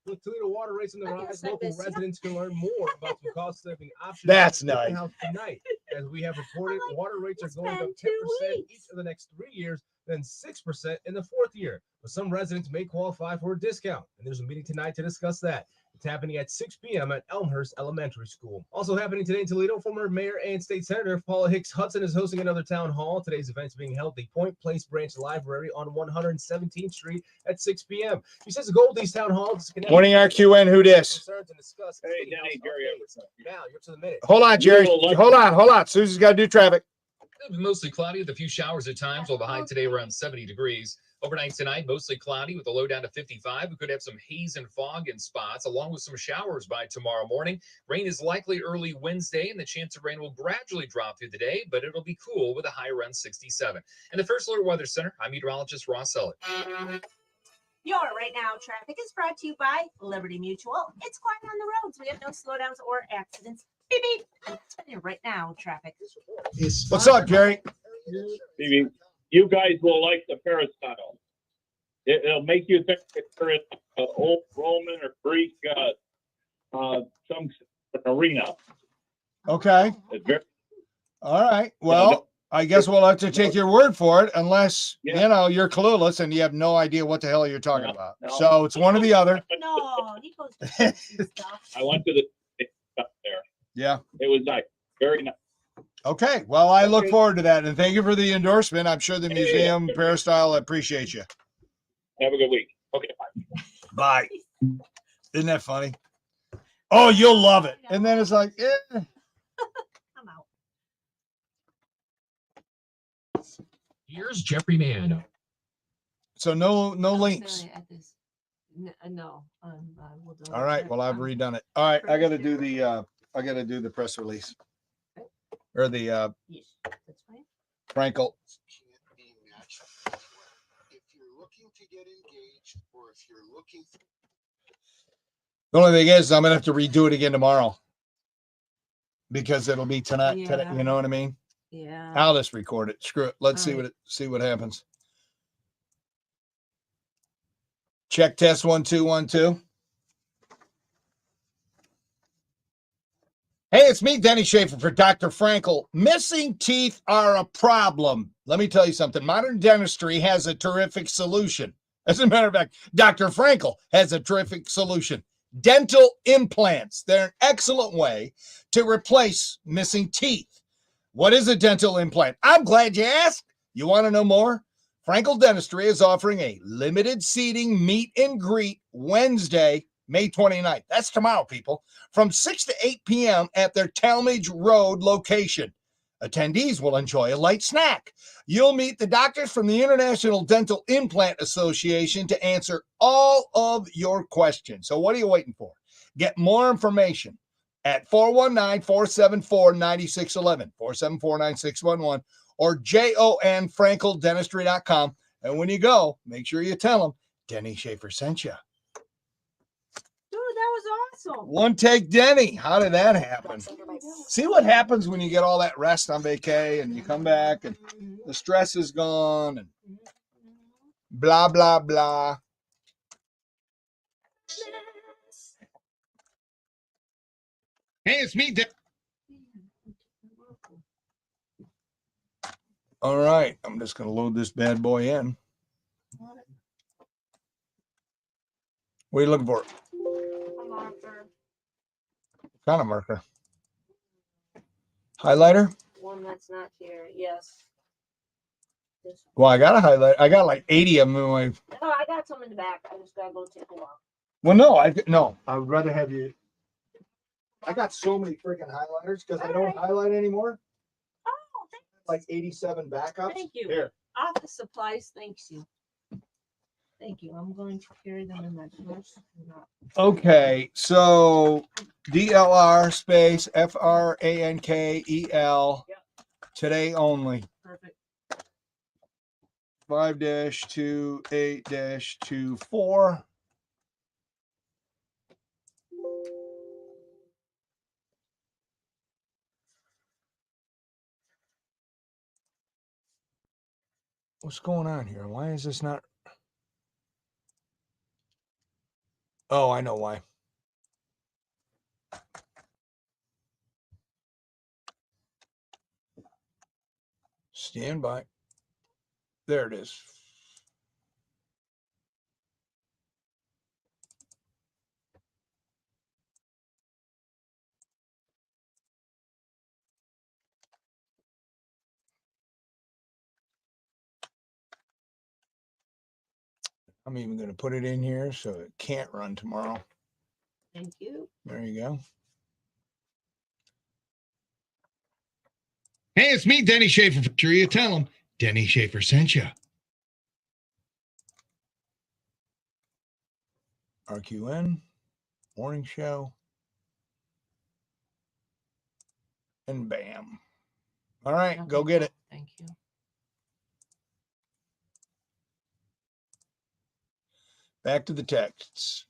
With Toledo Water Rates on the I guess rise, I local missed it. residents can learn more about some cost-saving options. That's at the nice. House tonight, as we have reported, water rates are going up been 10% 2 each of the next 3 years, then 6% in the 4th year. But some residents may qualify for a discount, and there's a meeting tonight to discuss that. It's happening at 6 p.m. at Elmhurst Elementary School. Also happening today in Toledo, former Mayor and State Senator Paula Hicks Hudson is hosting another town hall. Today's event is being held at the Point Place Branch Library on 117th Street at 6 p.m. He says the goal of these town halls is to connect Morning RQN, who dis? concerns and discuss. Hey, Danny, Jerry Everson. Now you're to the minute. Hold on, Jerry. Hold on. Susie's got to do traffic. It'll be mostly cloudy with a few showers at times, while the high today around 70 degrees. Overnight tonight, mostly cloudy with a low down to 55. We could have some haze and fog in spots, along with some showers by tomorrow morning. Rain is likely early Wednesday, and the chance of rain will gradually drop through the day, but it'll be cool with a high around 67. And the First Alert Weather Center, I'm meteorologist Ross Ellett. Your Right Now traffic is brought to you by Liberty Mutual. It's quiet on the roads. We have no slowdowns or accidents. Beep, beep. And that's been your Right Now traffic. What's up, Jerry? Maybe you guys will like the Peristyle. It'll make you think you're in old Roman or Greek some arena. Okay. It's very, All right. Well, I guess we'll have to take your word for it, unless you're clueless and you have no idea what the hell you're talking about. no. So it's one or the other. No, he goes to stuff. I went to the up there. Yeah. It was nice. Very nice. Okay. Well, I look forward to that, and thank you for the endorsement. I'm sure the museum Peristyle appreciates you. Have a good week. Okay, bye. Bye. Isn't that funny? Oh, you'll love it. And then it's like, I'm out. Here's Jeffrey Mann. So no links. No. We'll do All right. Well, I've redone it. All right. I got to do the press release or the Yes, that's fine. Frankel. If you're looking to get engaged or if you're looking for The only thing is, I'm gonna have to redo it again tomorrow because it'll be tonight. Today, you know what I mean? Yeah. I'll just record it. Screw it. Let's All see what happens. Check test 1 2 1 2. Hey, it's me, Denny Schaefer for Dr. Frankel. Missing teeth are a problem. Let me tell you something. Modern dentistry has a terrific solution. As a matter of fact, Dr. Frankel has a terrific solution. Dental implants. They're an excellent way to replace missing teeth. What is a dental implant? I'm glad you asked. You want to know more? Frankel Dentistry is offering a limited seating meet and greet Wednesday, May 29th. That's tomorrow, people. From 6 to 8 p.m. at their Talmadge Road location. Attendees will enjoy a light snack. You'll meet the doctors from the International Dental Implant Association to answer all of your questions. So what are you waiting for? Get more information at 419-474-9611, 474-9611, or jonfrankeldentistry.com. And when you go, make sure you tell them Denny Schaefer sent you. Dude, that was awesome. One take Denny. How did that happen? See what happens when you get all that rest on vacay and you come back and the stress is gone and blah, blah, blah. Hey, it's me, Denny. All right. I'm just going to load this bad boy in. What are you looking for? A marker. What kind of marker? Highlighter? One that's not here. Yes. This Well, I got a highlight. I got like 80 of them in my. one. Oh, I got some in the back. I just gotta go take a walk. Well, no, I would rather have you. I got so many freaking highlighters because I don't highlight anymore. Oh, Like 87 backups. thank you. Here. Office supplies, thanks you. Thank you. I'm going to carry them in my purse. Okay, so DLR space FRANKEL today only. Perfect. 5-28-24. What's going on here? Why is this not? Oh, I know why. Stand by. There it is. I'm even going to put it in here so it can't run tomorrow. Thank you. There you go. Hey, it's me, Denny Schaefer. Sure you tell him Denny Schaefer sent you. RQN, morning show, and bam. All right, go get it. Thank you. Back to the texts.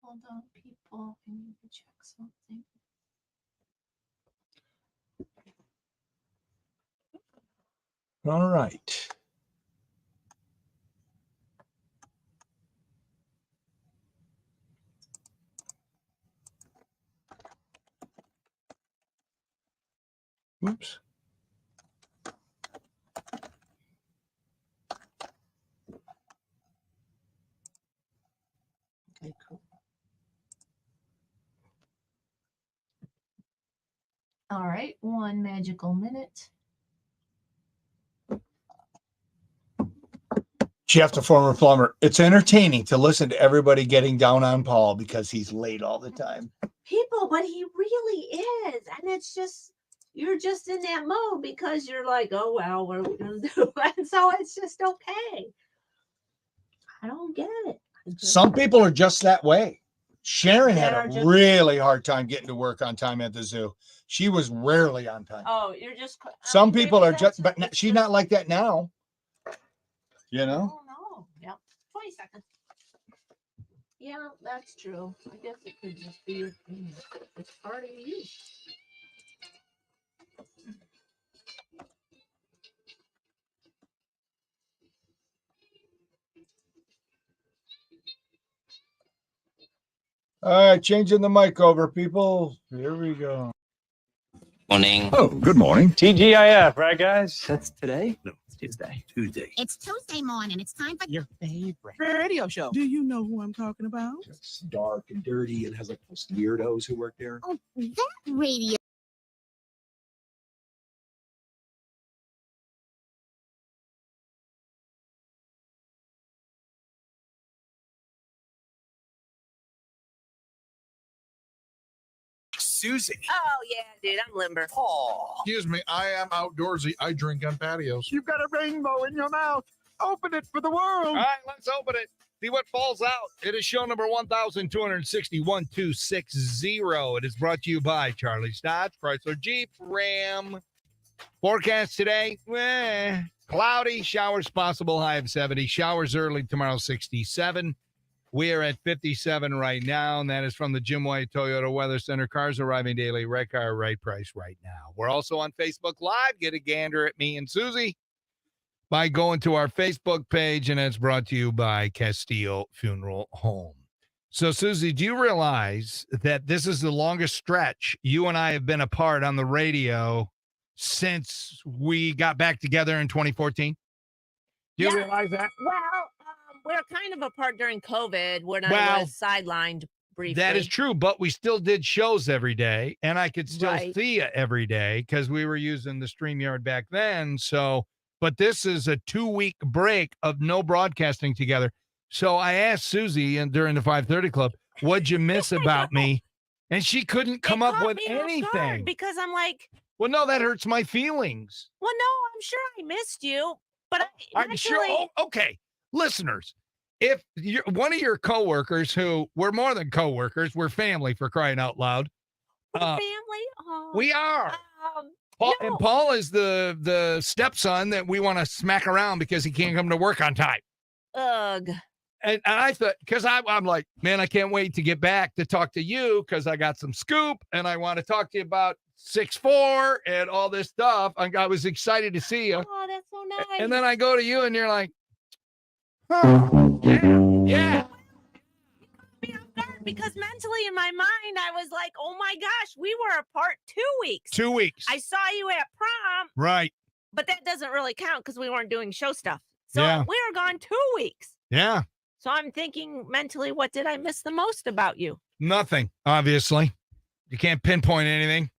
Hold on, people. I need to check something. All right. Oops. Okay, cool. All right, one magical minute. Jeff, the former plumber. It's entertaining to listen to everybody getting down on Paul because he's late all the time. People, but he really is. And it's just, you're just in that mode because you're like, oh, well, what are we going to do? And so it's just okay. I don't get it. Some people are just that way. Sharon That had are a just- really hard time getting to work on time at the zoo. She was rarely on time. Oh, you're just. Some people are just, but she's not like that now. You know? Oh, no. Yep. 20 seconds. Yeah, that's true. I guess it could just be it's part of you. All right, changing the mic over, people. Here we go. Morning. Oh, good morning. TGIF, right, guys? That's today? No, it's Tuesday. Tuesday. It's Tuesday morning. It's time for Your favorite radio show. Do you know who I'm talking about? It's dark and dirty and has like those weirdos who work there. oh, that radio. Susie. Oh yeah, dude, I'm limber. Paul. Excuse me, I am outdoorsy. I drink on patios. You've got a rainbow in your mouth. Open it for the world. All right, let's open it. See what falls out. It is show number 1260. It is brought to you by Charlie Stotts, Chrysler Jeep, Ram. Forecast today, cloudy, showers possible, high of 70. Showers early tomorrow, 67. We are at 57 right now, and that is from the Jim White Toyota Weather Center. Cars arriving daily, right car, right price right now. We're also on Facebook Live. Get a gander at me and Susie by going to our Facebook page, and it's brought to you by Castile Funeral Home. So, Susie, do you realize that this is the longest stretch you and I have been apart on the radio since we got back together in 2014? Do you realize that? Well, we're kind of apart during COVID when I Well, was sidelined briefly. That is true, but we still did shows every day, and I could still Right. see you every day because we were using the StreamYard back then. So, but this is a 2-week break of no broadcasting together. So I asked Susie and during the 5:30 Club, what'd you miss about me? And she couldn't come up with anything. Because I'm like, Well, no, that hurts my feelings. well, no, I'm sure I missed you, but I'm sure. Oh, okay. Listeners, if you're one of your coworkers who we're more than coworkers, we're family for crying out loud. family. Oh, We are. no. And Paul is the stepson that we want to smack around because he can't come to work on time. Ugh. And I thought, because I'm like, man, I can't wait to get back to talk to you because I got some scoop and I want to talk to you about 6'4" and all this stuff. I was excited to see you. Oh, that's so nice. And then I go to you and you're like, huh, yeah. Because mentally in my mind, I was like, oh my gosh, we were apart 2 weeks. 2 weeks. I saw you at prom, Right. but that doesn't really count because we weren't doing show stuff. So Yeah. we were gone 2 weeks. Yeah. So I'm thinking mentally, what did I miss the most about you? Nothing, obviously. You can't pinpoint anything.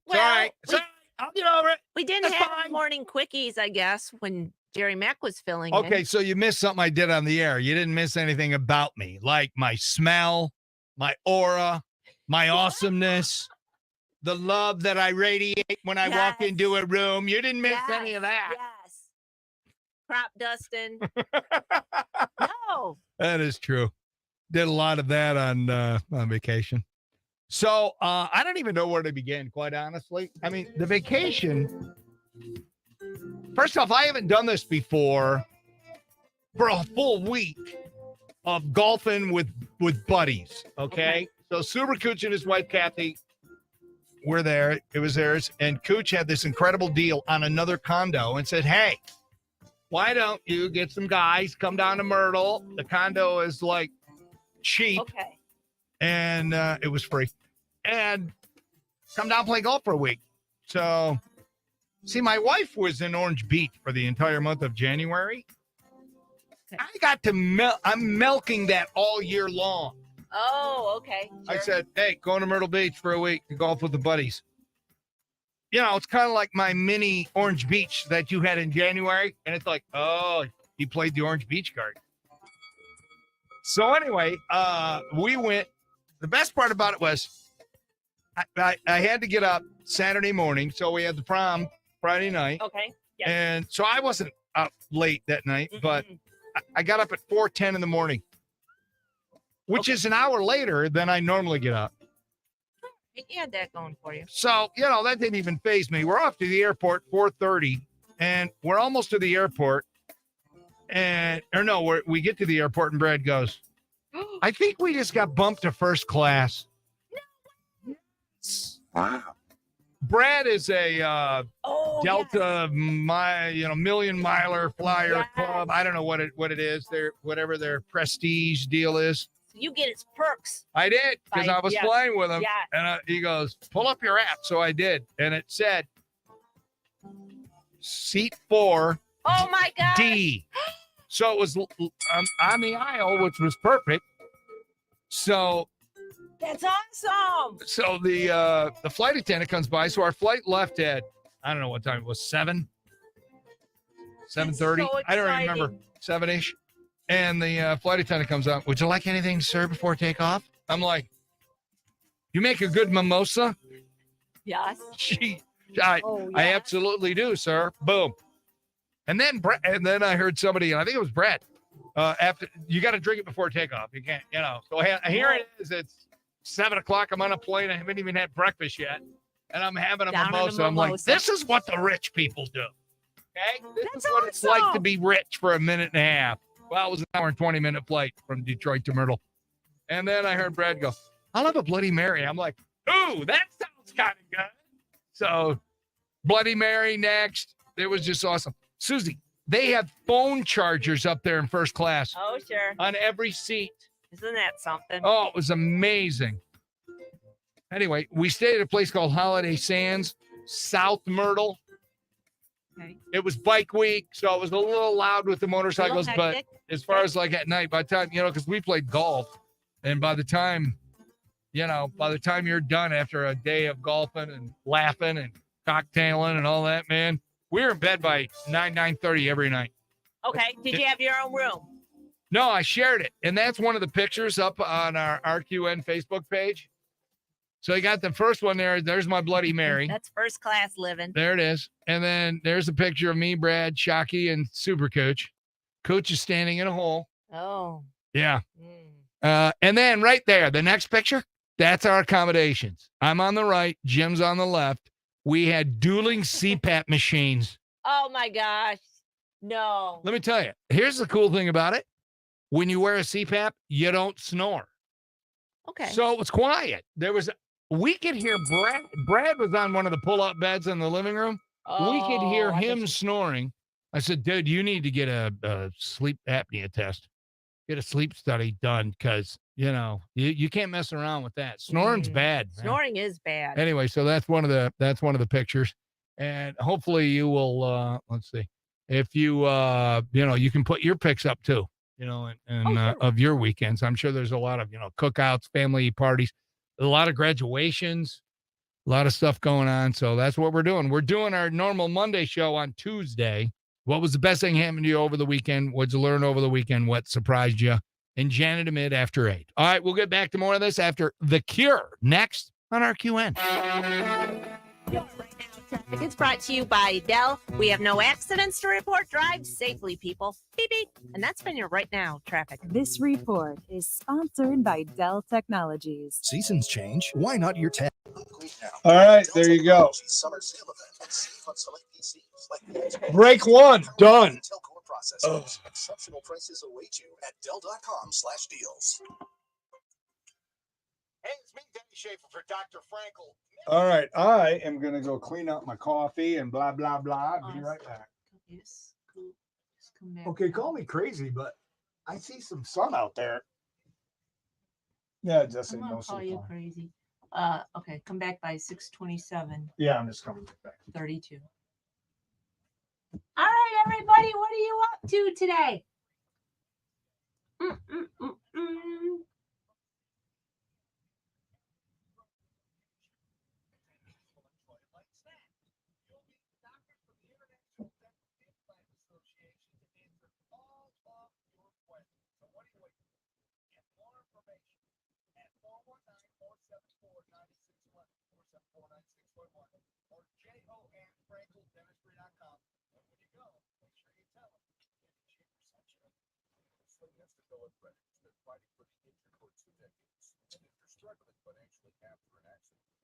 Well, all right. It's all right. I'll get over it. We didn't That's have morning quickies, I guess, when Jerry Mack was filling in. Okay, so you missed something I did on the air. You didn't miss anything about me, like my smell, my aura, my awesomeness, the love that I radiate when I walk into a room. You didn't miss any of that. Yes. Crop dusting. No. That is true. Did a lot of that on vacation. So I don't even know where to begin, quite honestly. I mean, the vacation. First off, I haven't done this before for a full week of golfing with buddies. Okay. So Super Cooch and his wife Kathy were there. It was theirs, and Cooch had this incredible deal on another condo and said, "Hey, why don't you get some guys, come down to Myrtle? The condo is like cheap." Okay. And it was free. And come down, play golf for a week. So, see, my wife was in Orange Beach for the entire month of January. Okay. I got to I'm milking that all year long. Oh, okay. I Sure. said, hey, going to Myrtle Beach for a week to golf with the buddies. You know, it's kind of like my mini Orange Beach that you had in January. And it's like, oh, he played the Orange Beach card. So anyway, we went. The best part about it was I had to get up Saturday morning. So we had the prom Friday night. Okay. Yes. And so I wasn't up late that night, but I got up at 4:10 in the morning, which is an hour later than I normally get up. You had that going for you. So, you know, that didn't even faze me. We're off to the airport 4:30, and we're almost to the airport. We get to the airport, and Brad goes, I think we just got bumped to first class. Wow. Brad is a Delta, million miler flyer club. I don't know what it is. Whatever their prestige deal is. you get his perks. I did because I was Yes. flying with him. Yes. And he goes, pull up your app. So I did. And it said seat 4D. Oh my God. So it was on the aisle, which was perfect. So That's awesome. So the flight attendant comes by. So our flight left at, I don't know what time it was, 7:30. so I don't remember, exciting. 7-ish. And the flight attendant comes up. Would you like anything, sir, before takeoff? I'm like, you make a good mimosa? Yes. I Oh, I yeah. absolutely do, sir. Boom. And then I heard somebody, and I think it was Brett. After you got to drink it before takeoff. You can't, So here it is. It's 7:00. I'm on a plane. I haven't even had breakfast yet, and I'm having a Down in a mimosa. I'm like, mimosa. this is what the rich people do. Okay, this That's is what it's like to awesome. be rich for a minute and a half. Well, it was an hour and 20-minute flight from Detroit to Myrtle, and then I heard Brad go, "I'll have a Bloody Mary." I'm like, "Ooh, that sounds kind of good." So, Bloody Mary next. It was just awesome. Susie, they have phone chargers up there in first class Oh, sure. on every seat. Isn't that something? Oh, it was amazing. Anyway, we stayed at a place called Holiday Sands, South Myrtle. Okay. It was bike week, so it was a little loud with the motorcycles, but hectic. as far as like at night, by the time, because we played golf, and by the time you're done after a day of golfing and laughing and cocktailing and all that, man, we were in bed by 9:30 every night. Okay. Did you have your own room? No, I shared it. And that's one of the pictures up on our RQN Facebook page. So you got the first one there. There's my Bloody Mary. That's first class living. There it is. And then there's a picture of me, Brad, Shockey, and Super Coach. Coach is standing in a hole. Oh. Yeah. And then right there, the next picture, that's our accommodations. I'm on the right. Jim's on the left. We had dueling CPAP machines. Oh my gosh. No. Let me tell you, here's the cool thing about it. When you wear a CPAP, you don't snore. Okay. So it was quiet. We could hear Brad was on one of the pull-up beds in the living room. We could hear him snoring. I said, dude, you need to get a sleep apnea test. Get a sleep study done because, you can't mess around with that. Snoring's bad, man. Snoring is bad. Anyway, so that's one of the pictures. And hopefully you will, let's see. If you, you can put your pics up too, of your weekends. I'm sure there's a lot of, cookouts, family parties, a lot of graduations, a lot of stuff going on. So that's what we're doing. We're doing our normal Monday show on Tuesday. What was the best thing happened to you over the weekend? What'd you learn over the weekend? What surprised you? And Janet Amid after 8. All right, we'll get back to more of this after The Cure next on RQN. It's brought to you by Dell. We have no accidents to report. Drive safely, people. Beep, beep. And that's been your right now traffic. This report is sponsored by Dell Technologies. Seasons change. Why not your tech? All right, there you go. Summer sale event and save on select PCs like Break one, done. Intel Core processors. Exceptional prices await you at Dell.com/deals. Hey, it's me, Danny Schaefer for Dr. Frankel. All right, I am going to go clean up my coffee and blah, blah, blah. Be right back. Yes. Cool. Just come back. Okay, call me crazy, but I see some sun out there. Yeah, Jesse, I'm gonna no call sun. you crazy. Okay, come back by 6:27. Yeah, I'm just coming back. 32. All right, everybody, what are you up to today?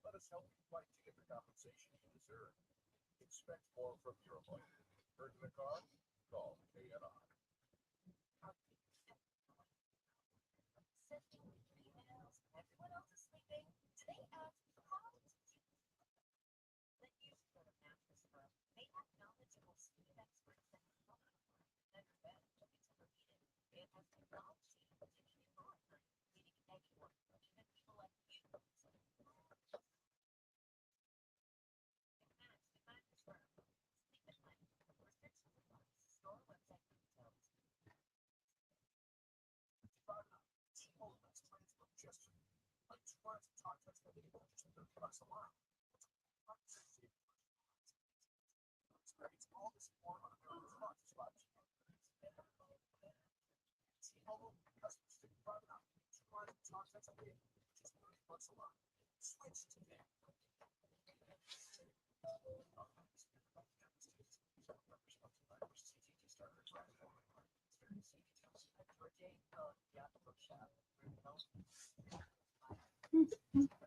Let us help you fight to get the compensation you deserve. Expect more from your employer. Hurt in the car? Call KNR.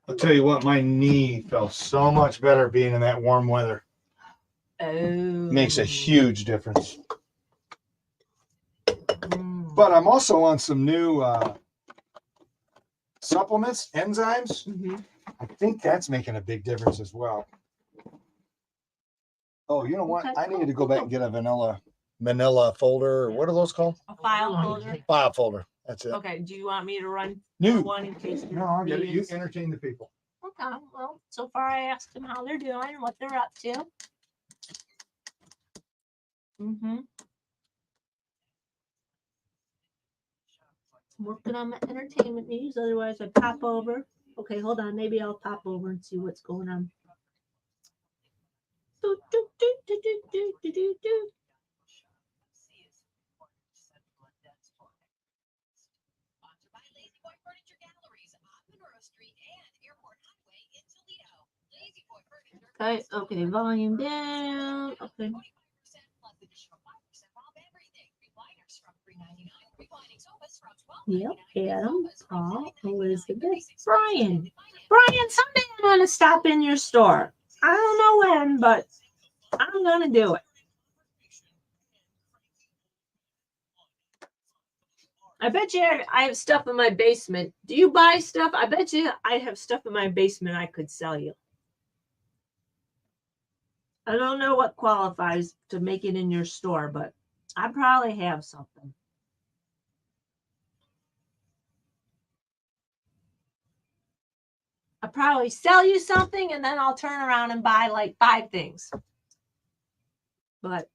I'll tell you what, my knee felt so much better being in that warm weather. Oh. Makes a huge difference. But I'm also on some new supplements, enzymes. I think that's making a big difference as well. Oh, you know what? Okay, I needed to go back and get a manila folder. Or what are those called? A file folder. File folder. That's it. Okay, do you want me to run No. one in case? No, I'll get it. You meetings? entertain the people. Okay, well, so far I asked them how they're doing, what they're up to. Working on my entertainment news, otherwise I pop over. Okay, hold on, maybe I'll pop over and see what's going on. Do, do, do, do, do, do, do, do, do. Okay, volume down. Okay. Yep, Adam, Paul, Elizabeth, Brian. Brian, someday I'm going to stop in your store. I don't know when, but I'm going to do it. I bet you I have stuff in my basement. Do you buy stuff? I bet you I have stuff in my basement I could sell you. I don't know what qualifies to make it in your store, but I probably have something. I'll probably sell you something and then I'll turn around and buy like 5 things. But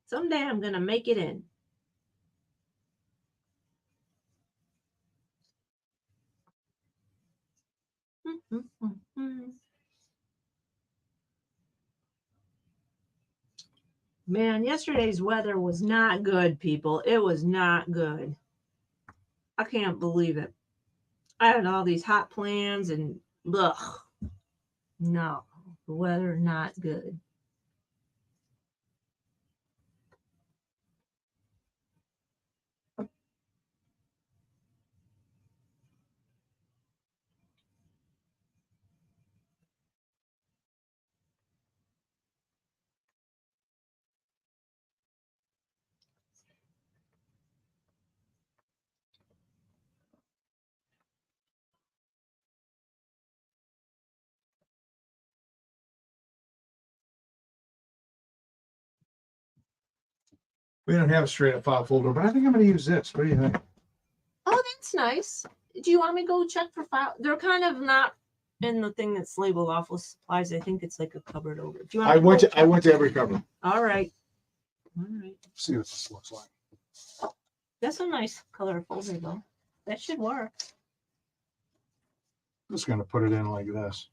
someday I'm going to make it in. Man, yesterday's weather was not good, people. It was not good. I can't believe it. I had all these hot plans and ugh. No, the weather not good. We don't have a straight up file folder, but I think I'm going to use this. What do you think? Oh, that's nice. Do you want me to go check for file? They're kind of not in the thing that's labeled office supplies. I think it's like a cupboard over. Do you want I me went go to every cupboard. All right. All right. See what this looks like. That's a nice color folder though. That should work. I'm just going to put it in like this.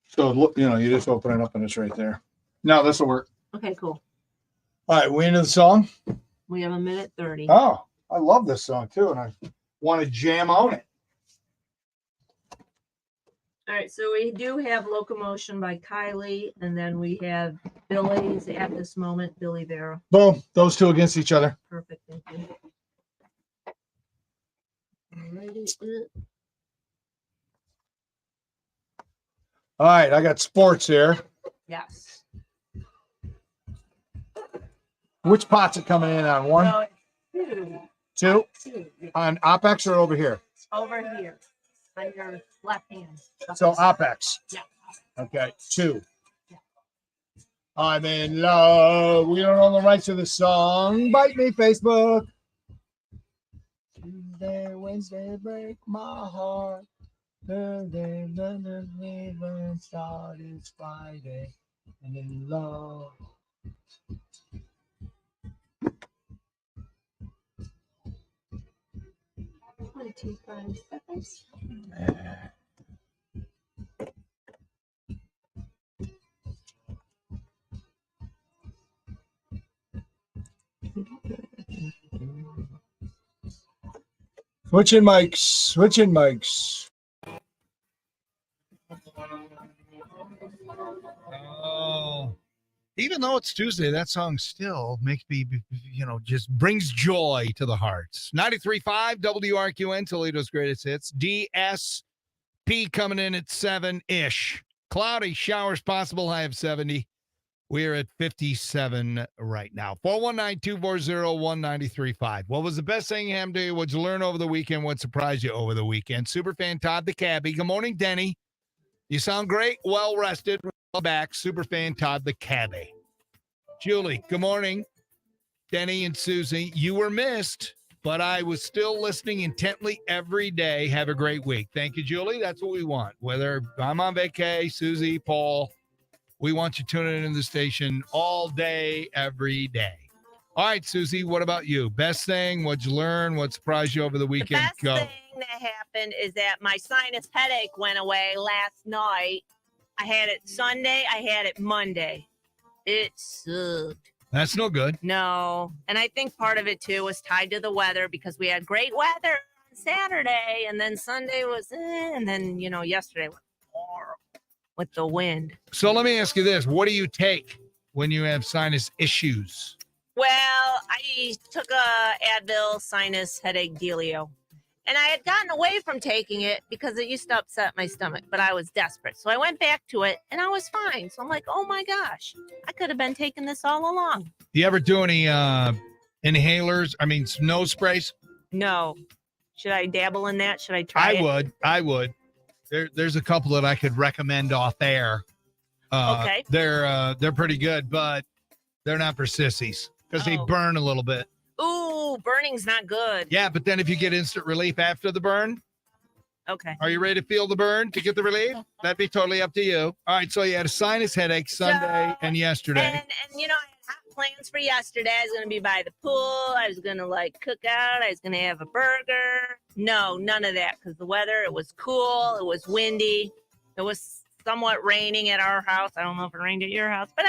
So look, you just open it up and it's right there. Now this will work. Okay, cool. All right, we into the song. We have 1:30. Oh, I love this song too, and I want to jam on it. All right, so we do have Locomotion by Kylie, and then we have Billy's at this moment, Billy Vera. Boom, those two against each other. Perfect, thank you. Alrighty. All right, I got sports here. Yes. Which pot's it coming in on? One? No, Two? two. On OPEX or over here? Over here, on your left hand. So OPEX. Yeah. Okay, 2. I'm in love. We don't own the rights to the song. Bite me, Facebook. Tuesday, Wednesday, break my heart. Thursday, when start is Friday. And in love. 25 seconds. Switching mics. Oh, even though it's Tuesday, that song still makes me, just brings joy to the hearts. 93.5 WRQN, Toledo's greatest hits. DSP coming in at 7-ish. Cloudy, showers possible, high of 70. We're at 57 right now. 419-240-1935. What was the best thing you happened to you? What'd you learn over the weekend? What surprised you over the weekend? Superfan Todd the Cabbie. Good morning, Denny. You sound great. Well rested. Back. Superfan Todd the Cabbie. Julie, good morning. Denny and Susie, you were missed, but I was still listening intently every day. Have a great week. Thank you, Julie. That's what we want. Whether I'm on vacay, Susie, Paul, we want you tuning into the station all day, every day. All right, Susie, what about you? Best thing, what'd you learn? What surprised you over the weekend? The best thing that happened is that my sinus headache went away last night. I had it Sunday. I had it Monday. It sucked. That's no good. No. And I think part of it, too, was tied to the weather because we had great weather on Saturday, and then Sunday was, and then, yesterday was horrible with the wind. So let me ask you this. What do you take when you have sinus issues? Well, I took a Advil sinus headache dealio. And I had gotten away from taking it because it used to upset my stomach, but I was desperate. So I went back to it and I was fine. So I'm like, oh my gosh, I could have been taking this all along. Do you ever do any inhalers? Nose sprays? No. Should I dabble in that? Should I try it? I would. There's a couple that I could recommend off air. Okay. They're pretty good, but they're not for sissies because they burn a little bit. Ooh, burning's not good. Yeah, but then if you get instant relief after the burn, okay. Are you ready to feel the burn to get the relief? That'd be totally up to you. All right, so you had a sinus headache Sunday and yesterday. And I had hot plans for yesterday. I was going to be by the pool. I was going to cook out. I was going to have a burger. No, none of that because the weather, it was cool. It was windy. It was somewhat raining at our house. I don't know if it rained at your house, but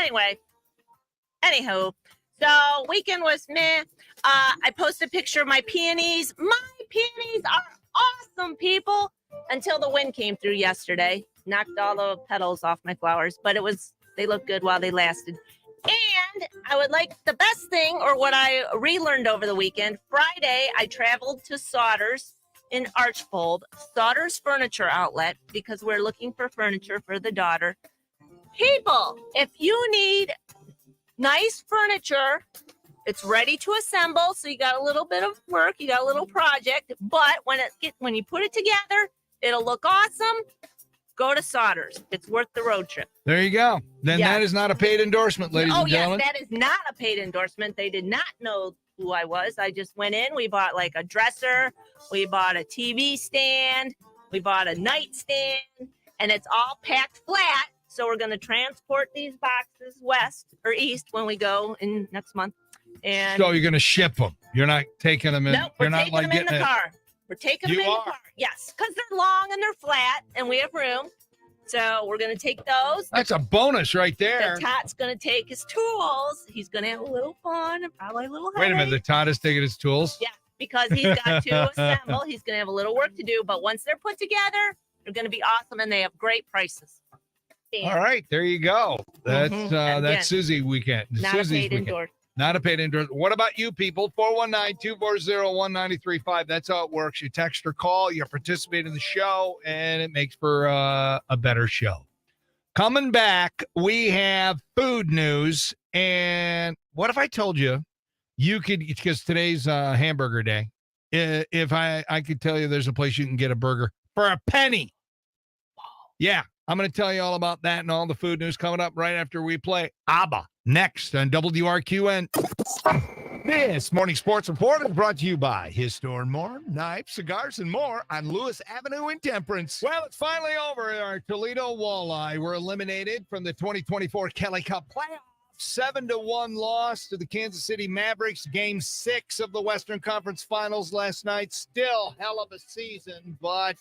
anywho. So weekend was meh. I posted a picture of my peonies. My peonies are awesome, people. Until the wind came through yesterday, knocked all the petals off my flowers. But they looked good while they lasted. And I would like the best thing, or what I relearned over the weekend. Friday, I traveled to Sodders in Archbold, Sodders Furniture Outlet, because we're looking for furniture for the daughter. People, if you need nice furniture, it's ready to assemble. So you got a little bit of work, you got a little project, but when you put it together, it'll look awesome. Go to Sodders. It's worth the road trip. There you go. Then that is not a paid endorsement, ladies and gentlemen. Yes, that is not a paid endorsement. They did not know who I was. I just went in. We bought a dresser. We bought a TV stand. We bought a nightstand. And it's all packed flat. So we're going to transport these boxes west or east when we go in next month. And so you're going to ship them. You're not taking them in. Nope, we're taking them in the car. We're taking them in the car. Yes, because they're long and they're flat and we have room. So we're going to take those. That's a bonus right there. The Tot's going to take his tools. He's going to have a little fun and probably a little Wait a minute. The Tot is taking his tools? Yeah, because he's got to assemble. He's going to have a little work to do. But once they're put together, they're going to be awesome and they have great prices. All right, there you go. That's that's Susie weekend. Not Susie's a paid weekend. endorsement. Not a paid endorsement. What about you people? 419-240-1935. That's how it works. You text or call, you participate in the show, and it makes for a better show. Coming back, we have food news. And what if I told you could, because today's hamburger day, if I could tell you there's a place you can get a burger for a penny. Yeah. I'm going to tell you all about that and all the food news coming up right after we play ABBA next on WRQN. This Morning Sports Report is brought to you by His Store and More, knives, cigars, and more on Lewis Avenue in Temperance. Well, it's finally over. Our Toledo Walleye were eliminated from the 2024 Kelly Cup playoffs 7-1 loss to the Kansas City Mavericks. Game 6 of the Western Conference Finals last night. Still hell of a season, but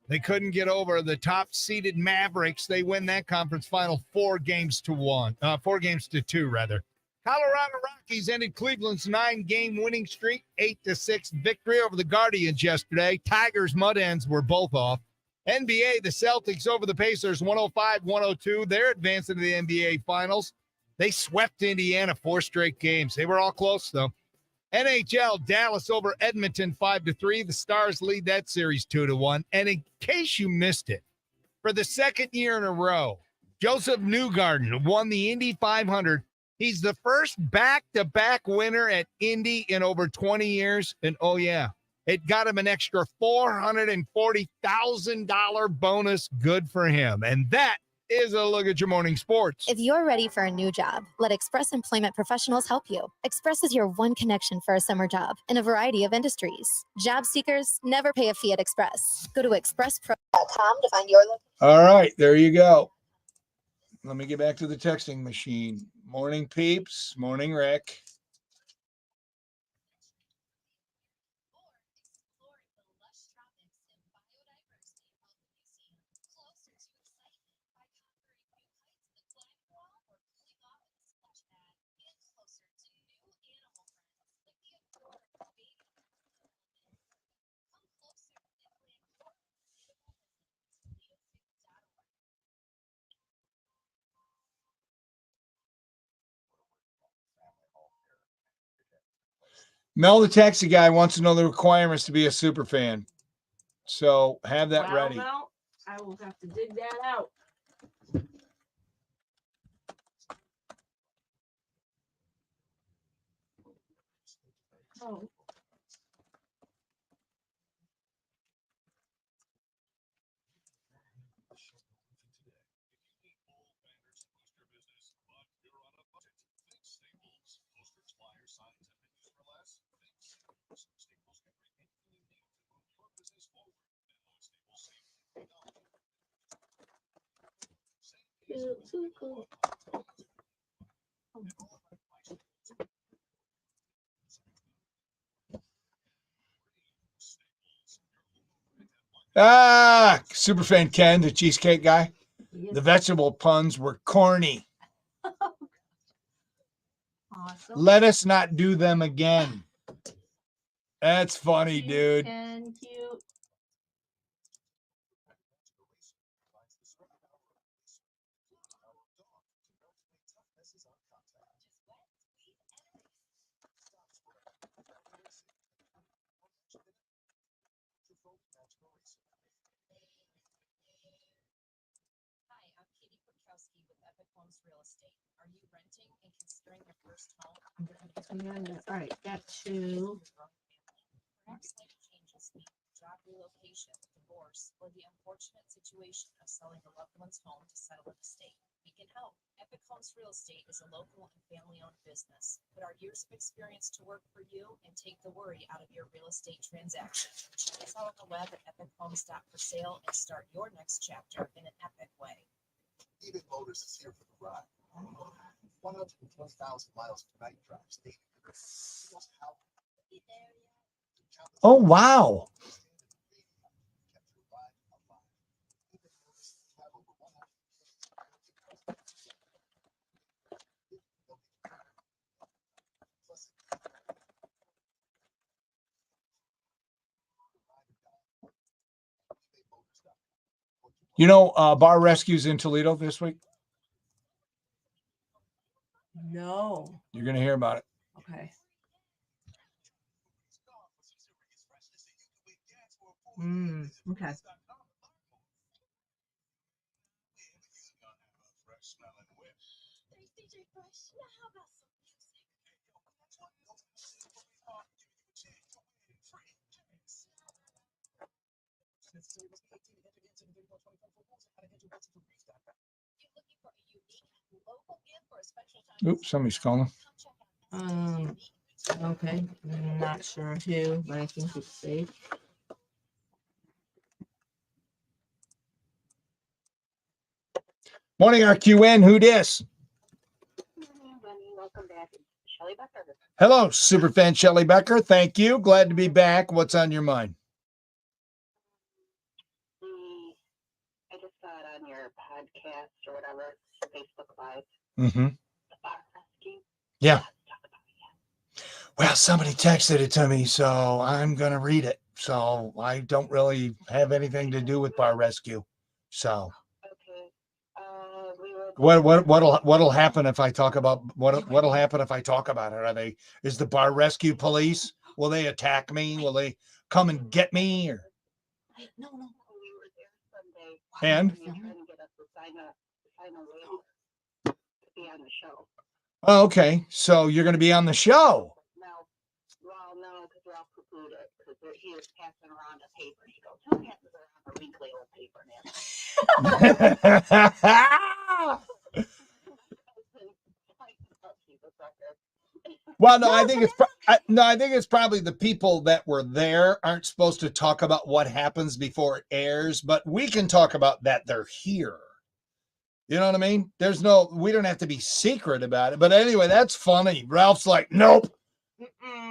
they couldn't get over the top-seeded Mavericks. They win that conference final 4 games to 2, rather. Colorado Rockies ended Cleveland's 9-game winning streak, 8-6 victory over the Guardians yesterday. Tigers' mud ends were both off. NBA, the Celtics over the Pacers, 105-102. They're advancing to the NBA Finals. They swept Indiana 4 straight games. They were all close, though. NHL, Dallas over Edmonton 5-3. The Stars lead that series 2-1. And in case you missed it, for the second year in a row, Joseph Newgarden won the Indy 500. He's the first back-to-back winner at Indy in over 20 years. And, oh, yeah, it got him an extra $440,000 bonus. Good for him. And that is a look at your morning sports. If you're ready for a new job, let Express Employment Professionals help you. Express is your one connection for a summer job in a variety of industries. Job seekers never pay a fee at Express. Go to expresspro.com to find your location. All right, there you go. Let me get back to the texting machine. Morning, peeps. Morning, Rick. Mel, the taxi guy, wants to know the requirements to be a super fan. So have that ready. Well, I will have to dig that out. Oh. Superfan Ken, the cheesecake guy. The vegetable puns were corny. Awesome. Let us not do them again. That's funny, dude. And cute. Hi, I'm Katie Kwiatkowski with Epic Homes Real Estate. Are you renting and considering your first home? All right, got to. Perhaps life changes mean job relocation, divorce, or the unfortunate situation of selling a loved one's home to settle in the state. We can help. Epic Homes Real Estate is a local and family-owned business. Put our years of experience to work for you and take the worry out of your real estate transaction. Check us out on the web at epichomes.for-sale and start your next chapter in an epic way. David Motors is here for the ride. 120,000 miles of night drive. Oh, wow. You know, bar rescues in Toledo this week. No. You're going to hear about it. Okay. Okay. Oops, somebody's calling. Okay. I'm not sure who, but I think it's safe. Morning, RQN. Who dis? welcome back, Shelley Becker. Hello, superfan Shelley Becker. Thank you. Glad to be back. What's on your mind? I just saw it on your podcast or whatever, Facebook Live. Mm-hmm. The bar rescue. Yeah. Well, somebody texted it to me, so I'm going to read it. So I don't really have anything to do with bar rescue. So what'll happen if I talk about what'll happen if I talk about it? Is the bar rescue police? Will they attack me? Will they come and get me? Or No. We were there Sunday. And? You're trying to get us to sign a waiver to be on the show. Oh, okay. So you're going to be on the show. No, because Ralph poo-pooed it because he was passing around a paper. He goes, who passes around a wrinkly old paper now? Well, no, I think it's probably the people that were there aren't supposed to talk about what happens before it airs, but we can talk about that they're here. You know what I mean? We don't have to be secret about it. But anyway, that's funny. Ralph's like, nope,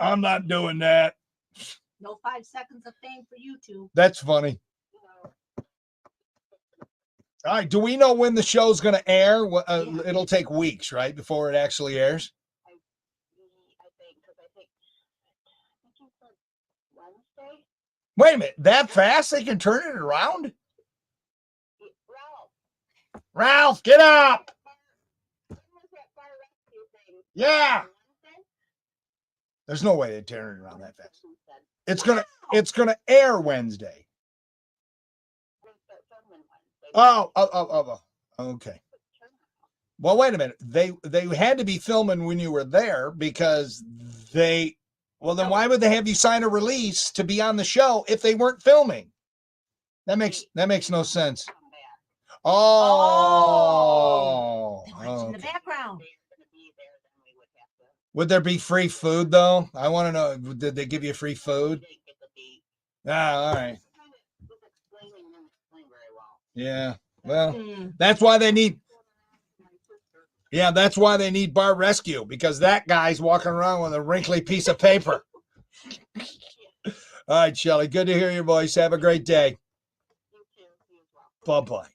I'm not doing that. No 5 seconds of fame for you two. That's funny. All right. Do we know when the show's going to air? It'll take weeks, right, before it actually airs? I think you said Wednesday. Wait a minute. That fast? They can turn it around? Ralph, get up. Yeah. There's no way they turn it around that fast. It's gonna air Wednesday. Oh, okay. Well, wait a minute. They had to be filming when you were there because then why would they have you sign a release to be on the show if they weren't filming? That makes no sense. Oh, in the background. Would there be free food though? I want to know. Did they give you free food? All right. Yeah. Well, that's why they need. Yeah, that's why they need bar rescue because that guy's walking around with a wrinkly piece of paper. All right, Shelley. Good to hear your voice. Have a great day. Bye-bye.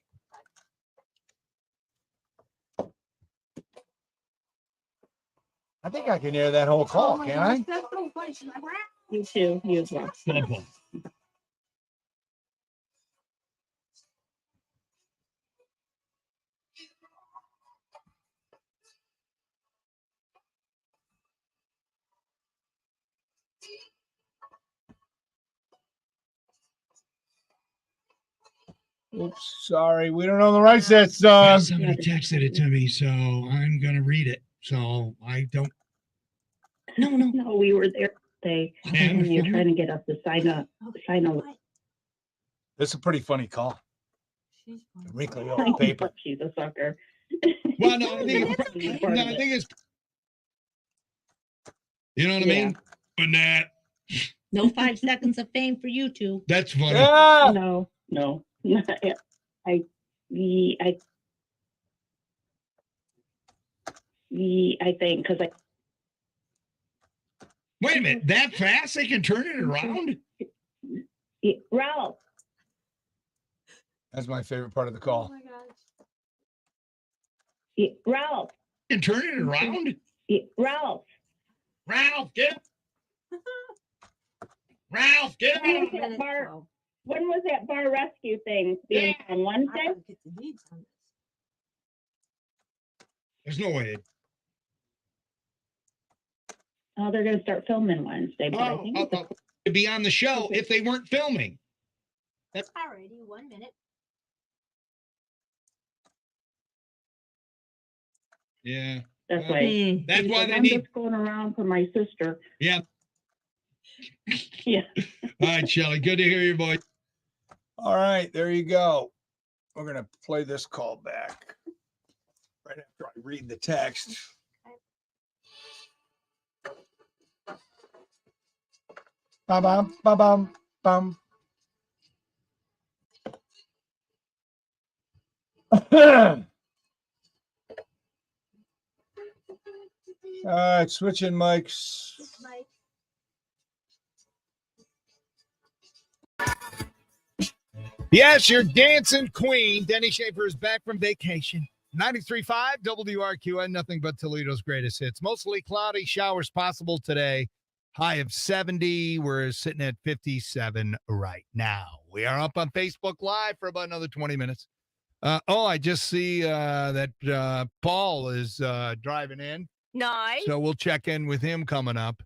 I think I can hear that whole call, can I? You too. You as well. Bye-bye. Oops, sorry, we don't know the rights to that song. Somebody texted it to me, so I'm gonna read it. So I don't. No, we were there today, and you're trying to get us to sign a. This is a pretty funny call. Wrinkly old paper. She's a sucker. Well, no, I think it's. You know what I mean? But that. No 5 seconds of fame for you two. That's funny. Yeah. No. I think because I. Wait a minute, that fast they can turn it around? Ralph. That's my favorite part of the call. Oh my gosh. Ralph. You can turn it around? Ralph, get up. Ralph, get up. When was that bar rescue thing being on Wednesday? There's no way. Oh, they're going to start filming Wednesday. But I think to be on the show if they weren't filming. Alrighty, 1 minute. Yeah. That's why. That's why they I'm need. just going around for my sister. Yeah. Yeah. All right, Shelley. Good to hear your voice. All right, there you go. We're going to play this call back right after I read the text. Ba-bum, ba-bum, bum. All right, switching mics. Yes, your dancing queen, Denny Schaefer, is back from vacation. 93.5 WRQN, nothing but Toledo's greatest hits. Mostly cloudy, showers possible today. High of 70. We're sitting at 57 right now. We are up on Facebook Live for about another 20 minutes. I just see that Paul is driving in. Nice. So we'll check in with him coming up.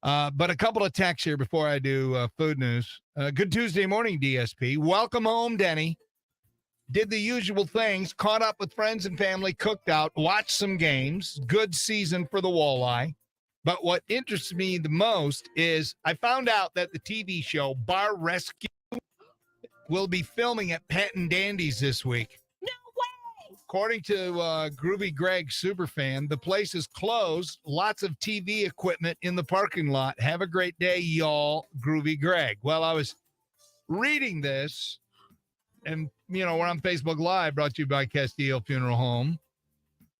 But a couple of texts here before I do food news. Good Tuesday morning, DSP. Welcome home, Denny. Did the usual things, caught up with friends and family, cooked out, watched some games. Good season for the walleye. But what interests me the most is I found out that the TV show Bar Rescue will be filming at Patton Dandy's this week. No way! According to Groovy Greg Superfan, the place is closed. Lots of TV equipment in the parking lot. Have a great day, y'all. Groovy Greg. Well, I was reading this, and, we're on Facebook Live, brought to you by Castillo Funeral Home.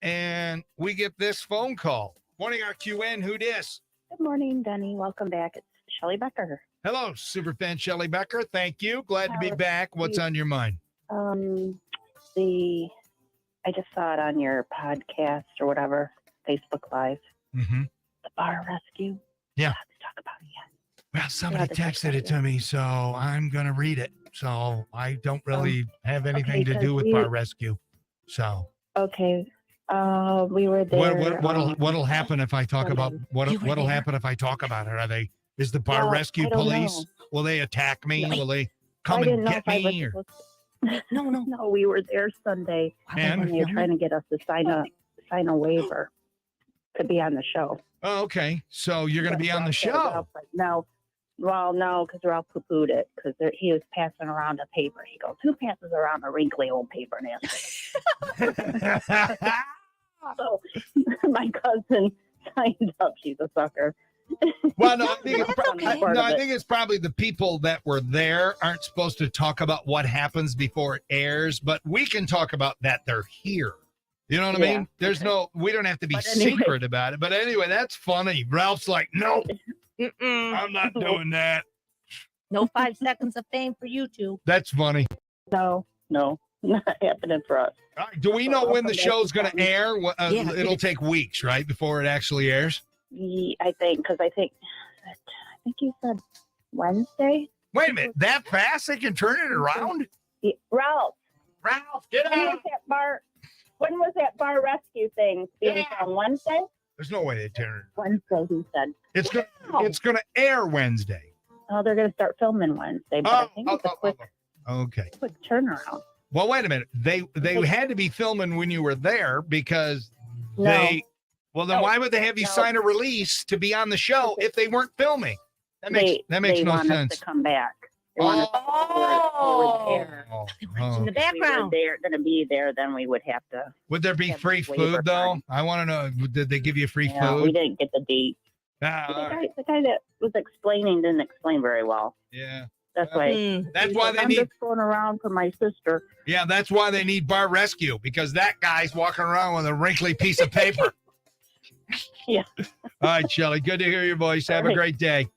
And we get this phone call. Morning, RQN. Who dis? Good morning, Denny. Welcome back. It's Shelley Becker. Hello, Superfan Shelley Becker. Thank you. Glad to be back. What's on your mind? I just saw it on your podcast or whatever, Facebook Live. Mm-hmm. The Bar Rescue. Yeah. Let's talk about it yet. Well, somebody texted it to me, so I'm going to read it. So I don't really have anything to do with Bar Rescue. So. Okay. We were there. What'll happen if I talk about what'll happen if I talk about it? Is the Bar Rescue police? Will they attack me? Will they come and get me? No, we were there Sunday, and you're trying to get us to sign a waiver to be on the show. Oh, okay. So you're going to be on the show? No, because Ralph poo-pooed it because he was passing around a paper. He goes, "Who passes around a wrinkly old paper?" So my cousin signed up. She's a sucker. Well, no, I think it's probably the people that were there aren't supposed to talk about what happens before it airs, but we can talk about that they're here. You know what I mean? We don't have to be secret about it. But anyway, that's funny. Ralph's like, no, I'm not doing that. No 5 seconds of fame for you two. That's funny. No, not happening for us. All right, do we know when the show's going to air? It'll take weeks, right, before it actually airs? I think you said Wednesday. Wait a minute, that fast they can turn it around? Ralph, get when out! When was that Bar Rescue thing being on Wednesday? There's no way they turn it. Wednesday, he said. It's gonna air Wednesday. Oh, they're gonna start filming Wednesday, but I think it's a quick turnaround. Well, wait a minute. They had to be filming when you were there because why would they have you sign a release to be on the show if they weren't filming? That makes they no want sense. us to come back. They want us in the background. If we were going to be there, then we would have to. Would there be free food though? I want to know. Did they give you free food? We didn't get the date. The guy that was explaining didn't explain very well. Yeah. That's why. That's why they I'm need. just going around for my sister. Yeah, that's why they need Bar Rescue because that guy's walking around with a wrinkly piece of paper. Yeah. All right, Shelley. Good to hear your voice. Have a great day.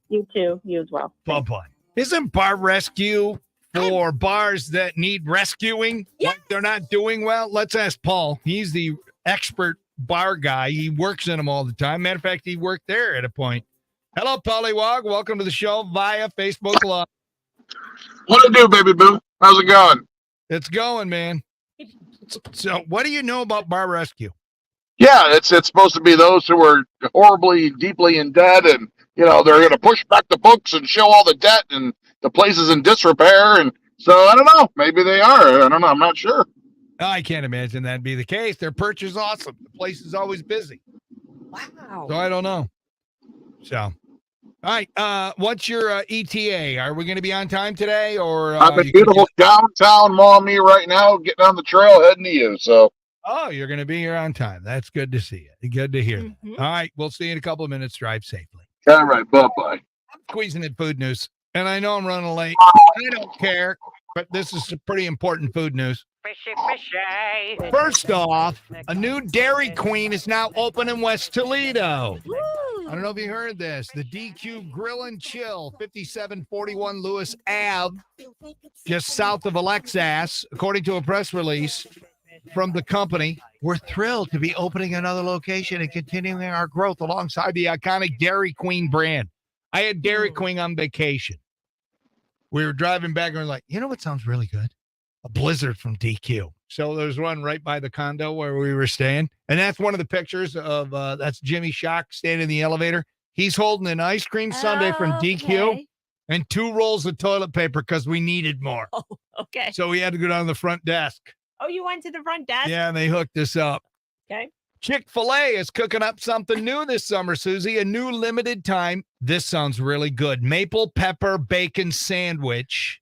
You too. You as well. Bye-bye. Isn't Bar Rescue for bars that need rescuing? Yes. Like they're not doing well? Let's ask Paul. He's the expert bar guy. He works in them all the time. Matter of fact, he worked there at a point. Hello, Pollywog. Welcome to the show via Facebook Live. What it do, baby boo? How's it going? It's going, man. So what do you know about Bar Rescue? Yeah, it's supposed to be those who are horribly, deeply in debt, and they're going to push back the books and show all the debt, and the place is in disrepair, and so I don't know. Maybe they are. I don't know. I'm not sure. I can't imagine that'd be the case. Their perch is awesome. The place is always busy. Wow. So I don't know. So, all right. What's your ETA? Are we going to be on time today, or I'm in beautiful downtown Maumee right now, getting on the trail heading to you. So. Oh, you're going to be here on time. That's good to see you. Good to hear. All right. We'll see you in a couple of minutes. Drive safely. All right. Bye-bye. I'm squeezing in food news, and I know I'm running late. I don't care. but this is some pretty important food news. Fishy, fishy. First off, a new Dairy Queen is now open in West Toledo. I don't know if you heard this. The DQ Grill and Chill, 5741 Lewis Ave, just south of Alexas, according to a press release from the company. We're thrilled to be opening another location and continuing our growth alongside the iconic Dairy Queen brand. I had Dairy Queen on vacation. We were driving back and we're like, you know what sounds really good? A Blizzard from DQ. So there's one right by the condo where we were staying. And that's one of the pictures of, that's Jimmy Shock standing in the elevator. He's holding an ice cream sundae from DQ and 2 rolls of toilet paper because we needed more. Oh, okay. So we had to go down to the front desk. Oh, you went to the front desk? Yeah, and they hooked us up. Okay. Chick-fil-A is cooking up something new this summer, Susie. A new limited time. This sounds really good. Maple pepper bacon sandwich.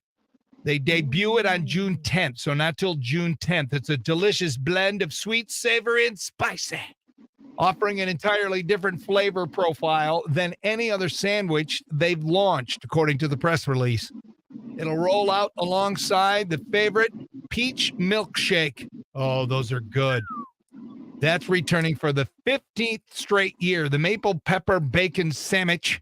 They debut it on June 10th, so not till June 10th. It's a delicious blend of sweet, savory, and spicy, offering an entirely different flavor profile than any other sandwich they've launched, according to the press release. It'll roll out alongside the favorite peach milkshake. Oh, those are good. That's returning for the 15th straight year. The maple pepper bacon sandwich.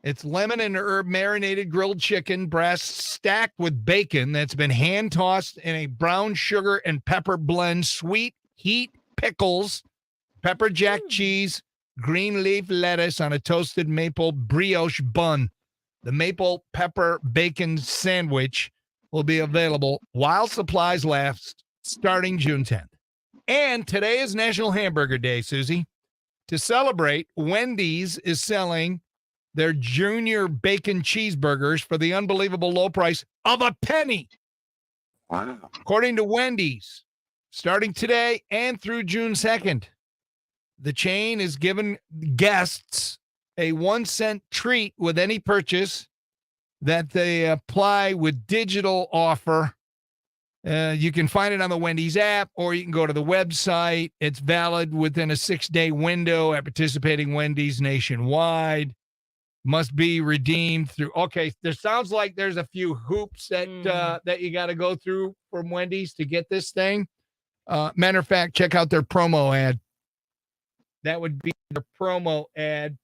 It's lemon and herb marinated grilled chicken breasts stacked with bacon that's been hand tossed in a brown sugar and pepper blend, sweet heat pickles, pepper jack cheese, green leaf lettuce on a toasted maple brioche bun. The maple pepper bacon sandwich will be available while supplies last, starting June 10th. And today is National Hamburger Day, Susie. To celebrate, Wendy's is selling their junior bacon cheeseburgers for the unbelievable low price of a penny. Wow. According to Wendy's, starting today and through June 2nd, the chain is giving guests a 1-cent treat with any purchase that they apply with digital offer. You can find it on the Wendy's app, or you can go to the website. It's valid within a 6-day window at participating Wendy's nationwide. Must be redeemed through. Okay, there sounds like there's a few hoops that that you got to go through from Wendy's to get this thing. Matter of fact, check out their promo ad. That would be the promo ad.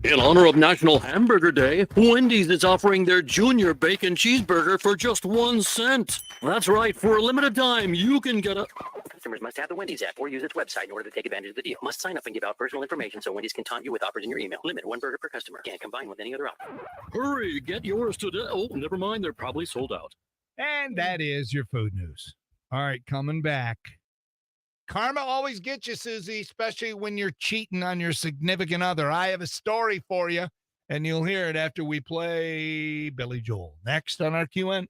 In honor of National Hamburger Day, Wendy's is offering their junior bacon cheeseburger for just 1 cent. That's right, for a limited time, you can get a... Customers must have the Wendy's app or use its website in order to take advantage of the deal. Must sign up and give out personal information so Wendy's can taunt you with offers in your email. Limit 1 burger per customer. Can't combine with any other offer. Hurry, get yours today. Oh, never mind, they're probably sold out. And that is your food news. All right, coming back. Karma always gets you, Susie, especially when you're cheating on your significant other. I have a story for you, and you'll hear it after we play Billy Joel. Next on our QN.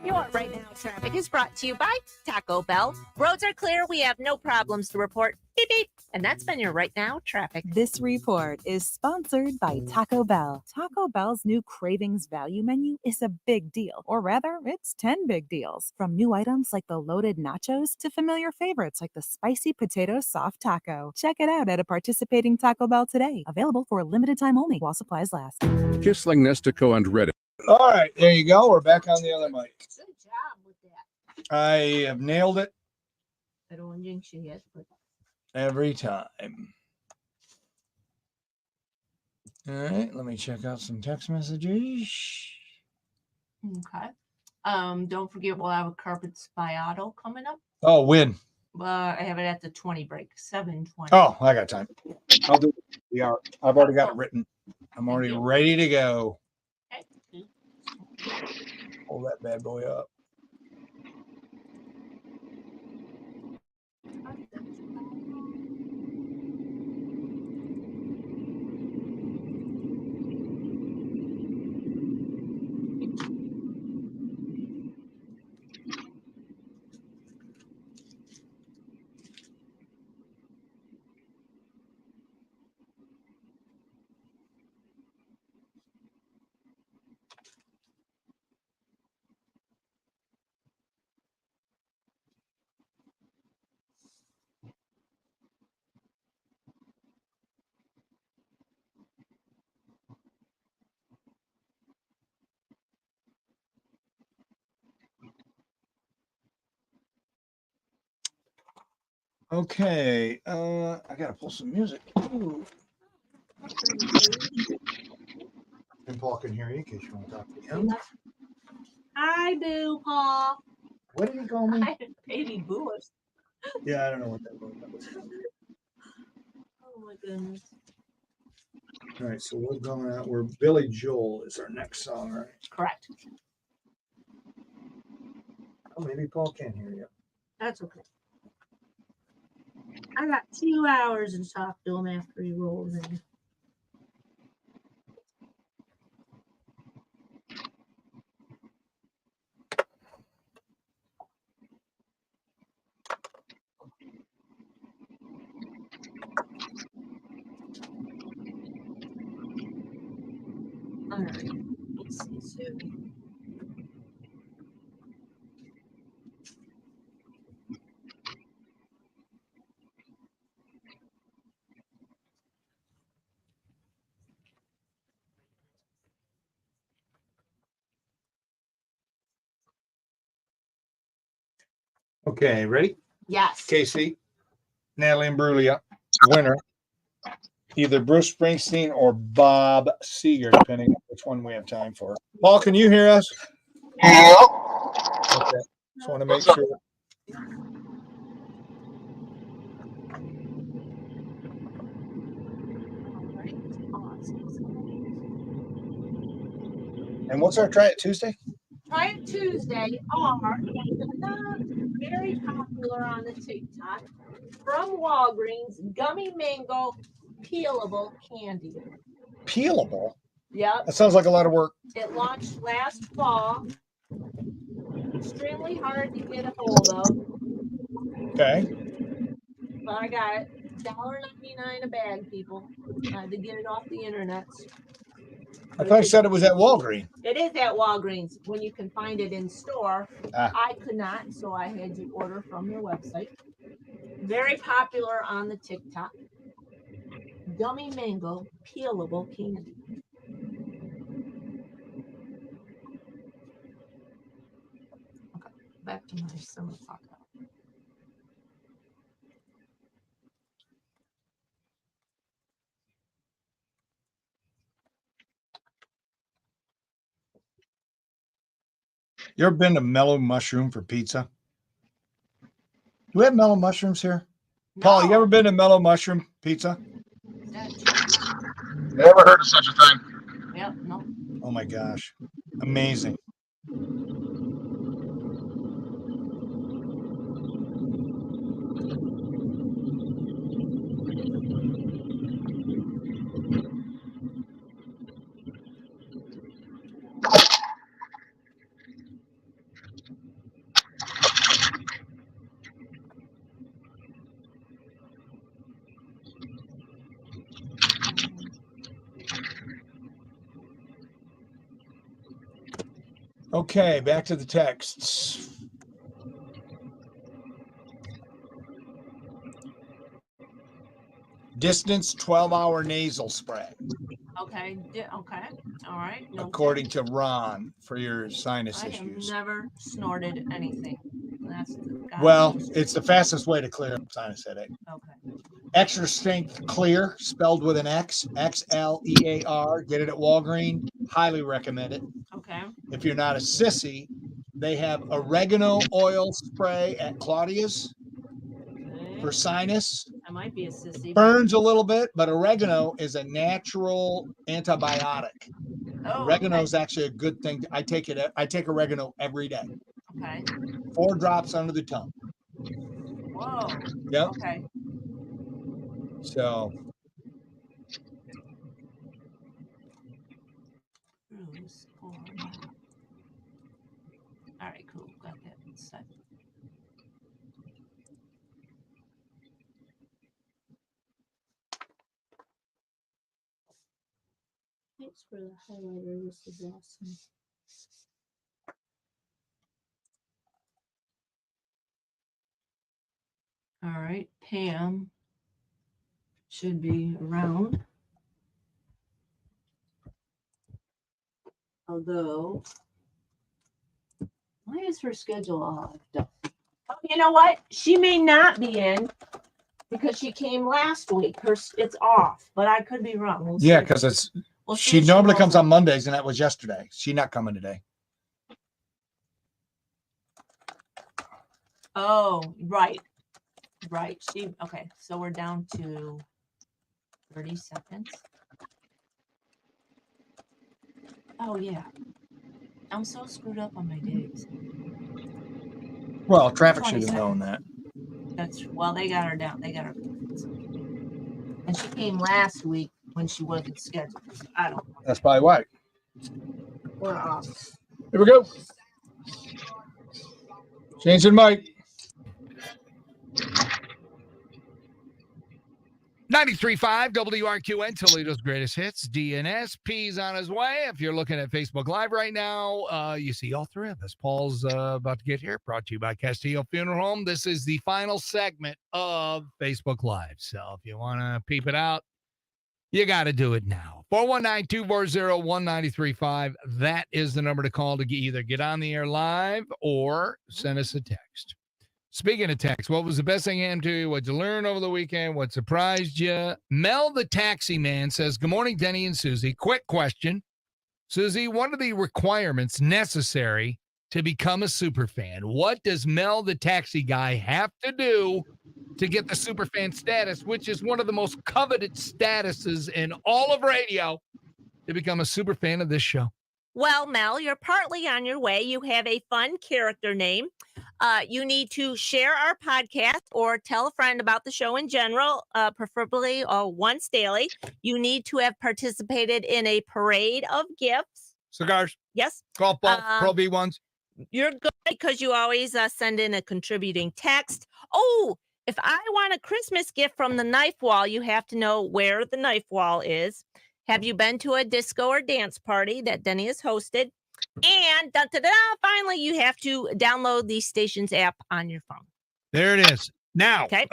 Your Right Now traffic is brought to you by Taco Bell. Roads are clear. We have no problems to report. Beep, beep. And that's been your Right Now traffic. This report is sponsored by Taco Bell. Taco Bell's new Cravings Value Menu is a big deal, or rather, it's 10 big deals. From new items like the loaded nachos to familiar favorites like the spicy potato soft taco. Check it out at a participating Taco Bell today. Available for a limited time only while supplies last. Kissling Nestico and Reddit. All right, there you go. We're back on the other mic. Good job with that. I have nailed it I don't want to jinx you yet, but every time. All right, let me check out some text messages. okay. Don't forget we'll have a Carpets by Otto coming up. Oh, win. I have it at the 20 break, 7:20. Oh, I got time. I'll do the art. I've already got it written. I'm already ready to go. Pull that bad boy up. Okay. I gotta pull some music. Ooh. And Paul can hear you in case you want to talk to him. Hi, Boo Paul. What did he call me? Hi, baby Booish. Yeah, I don't know what that was. Oh my goodness. All right, so we're going out. We're Billy Joel is our next song, right? Correct. Oh, maybe Paul can't hear you. That's okay. I got 2 hours to talk to him after he rolls in. All right. Let's see. So, Okay, ready? yes. Casey, Natalie Imbruglia, winner. Either Bruce Springsteen or Bob Seger, depending on which one we have time for. Paul, can you hear us? Yeah. Okay. Just want to make What's up? sure. And what's our try it Tuesday? Try It Tuesday are very popular on the TikTok from Walgreens gummy mango peelable candy. Peelable. Yep. That sounds like a lot of work. It launched last fall. Extremely hard to get a hold of, Okay. but I got it. $1.99 a bag, people. I had to get it off the internet. I thought you said it was at Walgreens. It is at Walgreens when you can find it in store. Ah. I could not, so I had you order from their website. Very popular on the TikTok. Gummy mango peelable candy. Okay, back to my summer taco. You ever been to Mellow Mushroom for pizza? Do we have Mellow Mushrooms here? No. Paul, you ever been to Mellow Mushroom Pizza? Never heard of such a thing. Yep, no. Oh my gosh. Amazing. Okay, back to the texts. Distance 12-hour nasal spray, Okay, okay, all right. No, according to Ron, for your sinus I have issues. never snorted anything. That's the Well, it's the fastest way to clear up sinus headache. okay. Extra strength clear, spelled with an X, XLEAR. Get it at Walgreens. Highly recommend it. Okay. If you're not a sissy, they have oregano oil spray at Claudia's for sinus. I might be a sissy. Burns a little bit, but oregano is a natural antibiotic. Oh, Oregano is actually a good thing. I take oregano every day. okay. 4 drops under the tongue. Whoa. Yep. Okay. So all right, cool. Got that set. Thanks for the highlighter. This is awesome. All right, Pam should be around. Although, why is her schedule all effed up? Oh, you know what? She may not be in because she came last week. It's off, but I could be wrong. We'll Yeah, see. because it's We'll see she if normally rolls comes on in. Mondays, and that was yesterday. She's not coming today. Oh, right. Right. Okay. So we're down to 30 seconds. Oh, yeah. I'm so screwed up on my days. Well, traffic 20 should have known that. Well, they got her down. They got her. And she came last week when she wasn't scheduled. I don't know. That's probably why. We're off. Here we go. Change the mic. 93.5 WRQN, Toledo's greatest hits. DNS. P's on his way. If you're looking at Facebook Live right now, you see all three of us. Paul's about to get here. Brought to you by Castillo Funeral Home. This is the final segment of Facebook Live. So if you want to peep it out, you got to do it now. 419-240-1935. That is the number to call to either get on the air live or send us a text. Speaking of text, what was the best thing happened to you? What'd you learn over the weekend? What surprised you? Mel the Taxi Man says, good morning, Denny and Susie. Quick question. Susie, what are the requirements necessary to become a super fan? What does Mel the Taxi Guy have to do to get the super fan status, which is one of the most coveted statuses in all of radio, to become a super fan of this show? Well, Mel, you're partly on your way. You have a fun character name. You need to share our podcast or tell a friend about the show in general, preferably once daily. You need to have participated in a parade of gifts. Cigars. Yes. Golf ball, Pro V1s. You're good because you always send in a contributing text. Oh, if I want a Christmas gift from the Knife Wall, you have to know where the Knife Wall is. Have you been to a disco or dance party that Denny has hosted? And finally, you have to download the station's app on your phone. There it is. Now, Okay.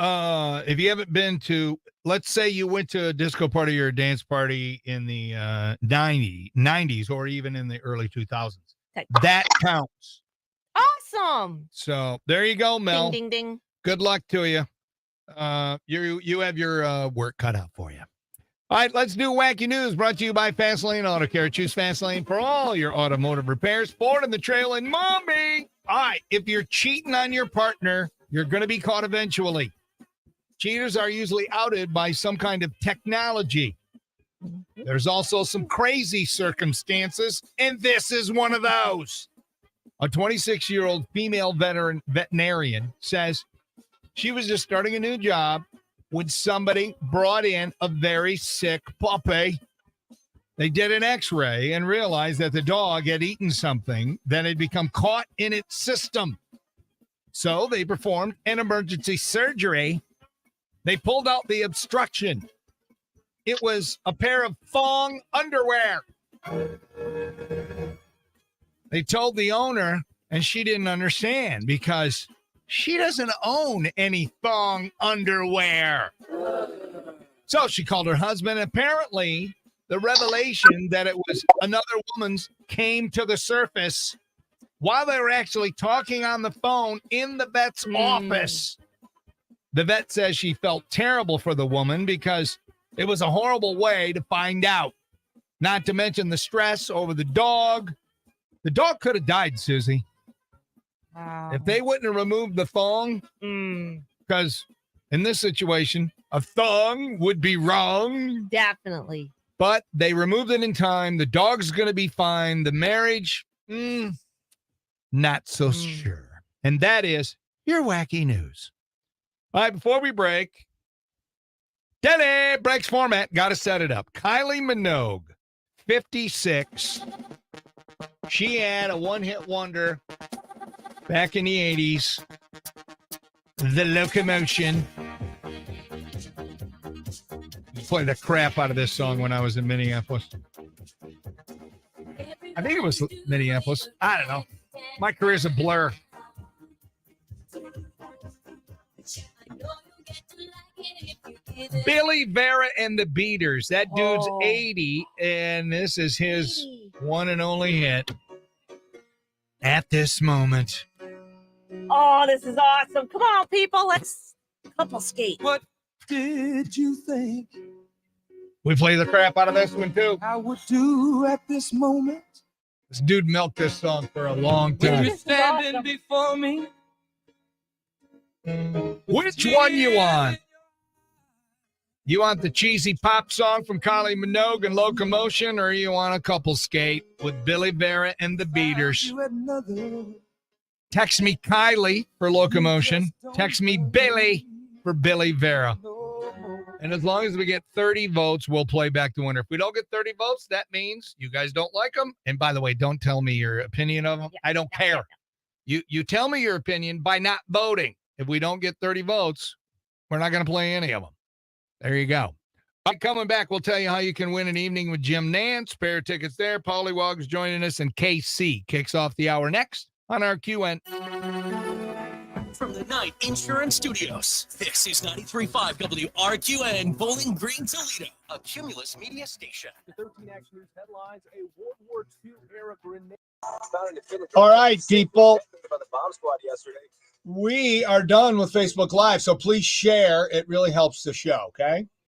If you haven't been to, let's say you went to a disco party or a dance party in the 90s or even in the early 2000s, Okay. that counts. Awesome. So there you go, Mel. Ding, ding, ding. Good luck to you. You have your work cut out for you. All right, let's do wacky news brought to you by Fastlane Auto Care. Choose Fastlane for all your automotive repairs. Ford in the trail and Mommy. All right, if you're cheating on your partner, you're going to be caught eventually. Cheaters are usually outed by some kind of technology. There's also some crazy circumstances, and this is one of those. A 26-year-old female veterinarian says she was just starting a new job when somebody brought in a very sick puppy. They did an x-ray and realized that the dog had eaten something that had become caught in its system. So they performed an emergency surgery. They pulled out the obstruction. It was a pair of thong underwear. They told the owner, and she didn't understand because she doesn't own any thong underwear. So she called her husband. Apparently, the revelation that it was another woman's came to the surface while they were actually talking on the phone in the vet's office. The vet says she felt terrible for the woman because it was a horrible way to find out. Not to mention the stress over the dog. The dog could have died, Susie. Wow. If they wouldn't have removed the thong, because in this situation, a thong would be wrong. Definitely. But they removed it in time. The dog's going to be fine. The marriage, not so sure. And that is your wacky news. All right, before we break, Denny breaks format. Got to set it up. Kylie Minogue, 56. She had a one-hit wonder back in the 80s. The Locomotion. Played the crap out of this song when I was in Minneapolis. I think it was Minneapolis. I don't know. My career's a blur. Billy Vera and the Beaters. That dude's 80, and this is his one and only hit. At this moment. Oh, this is awesome. Come on, people. Let's couple skate. What did you think We play the crap out of this one too. I would do at this moment? This dude milked this song for a long When time. you're standing before me. Which one you want? You want the cheesy pop song from Kylie Minogue and Locomotion, or you want a couple skate with Billy Vera and the Beaters? You had another. Text me Kylie for Locomotion. Text me Billy for Billy Vera. And as long as we get 30 votes, we'll play back the winner. If we don't get 30 votes, that means you guys don't like them. And by the way, don't tell me your opinion of them. I don't care. You tell me your opinion by not voting. If we don't get 30 votes, we're not going to play any of them. There you go. All right, coming back, we'll tell you how you can win an evening with Jim Nance. Pair of tickets there. Pollywog's joining us, and KC kicks off the hour next on RQN. From the Night Insurance Studios, this is 93.5 WRQN, Bowling Green, Toledo, a Cumulus media station. The 13 Action News headlines: a World War II era grenade. All right, people. By the bomb squad yesterday. We are done with Facebook Live, so please share. It really helps the show, okay?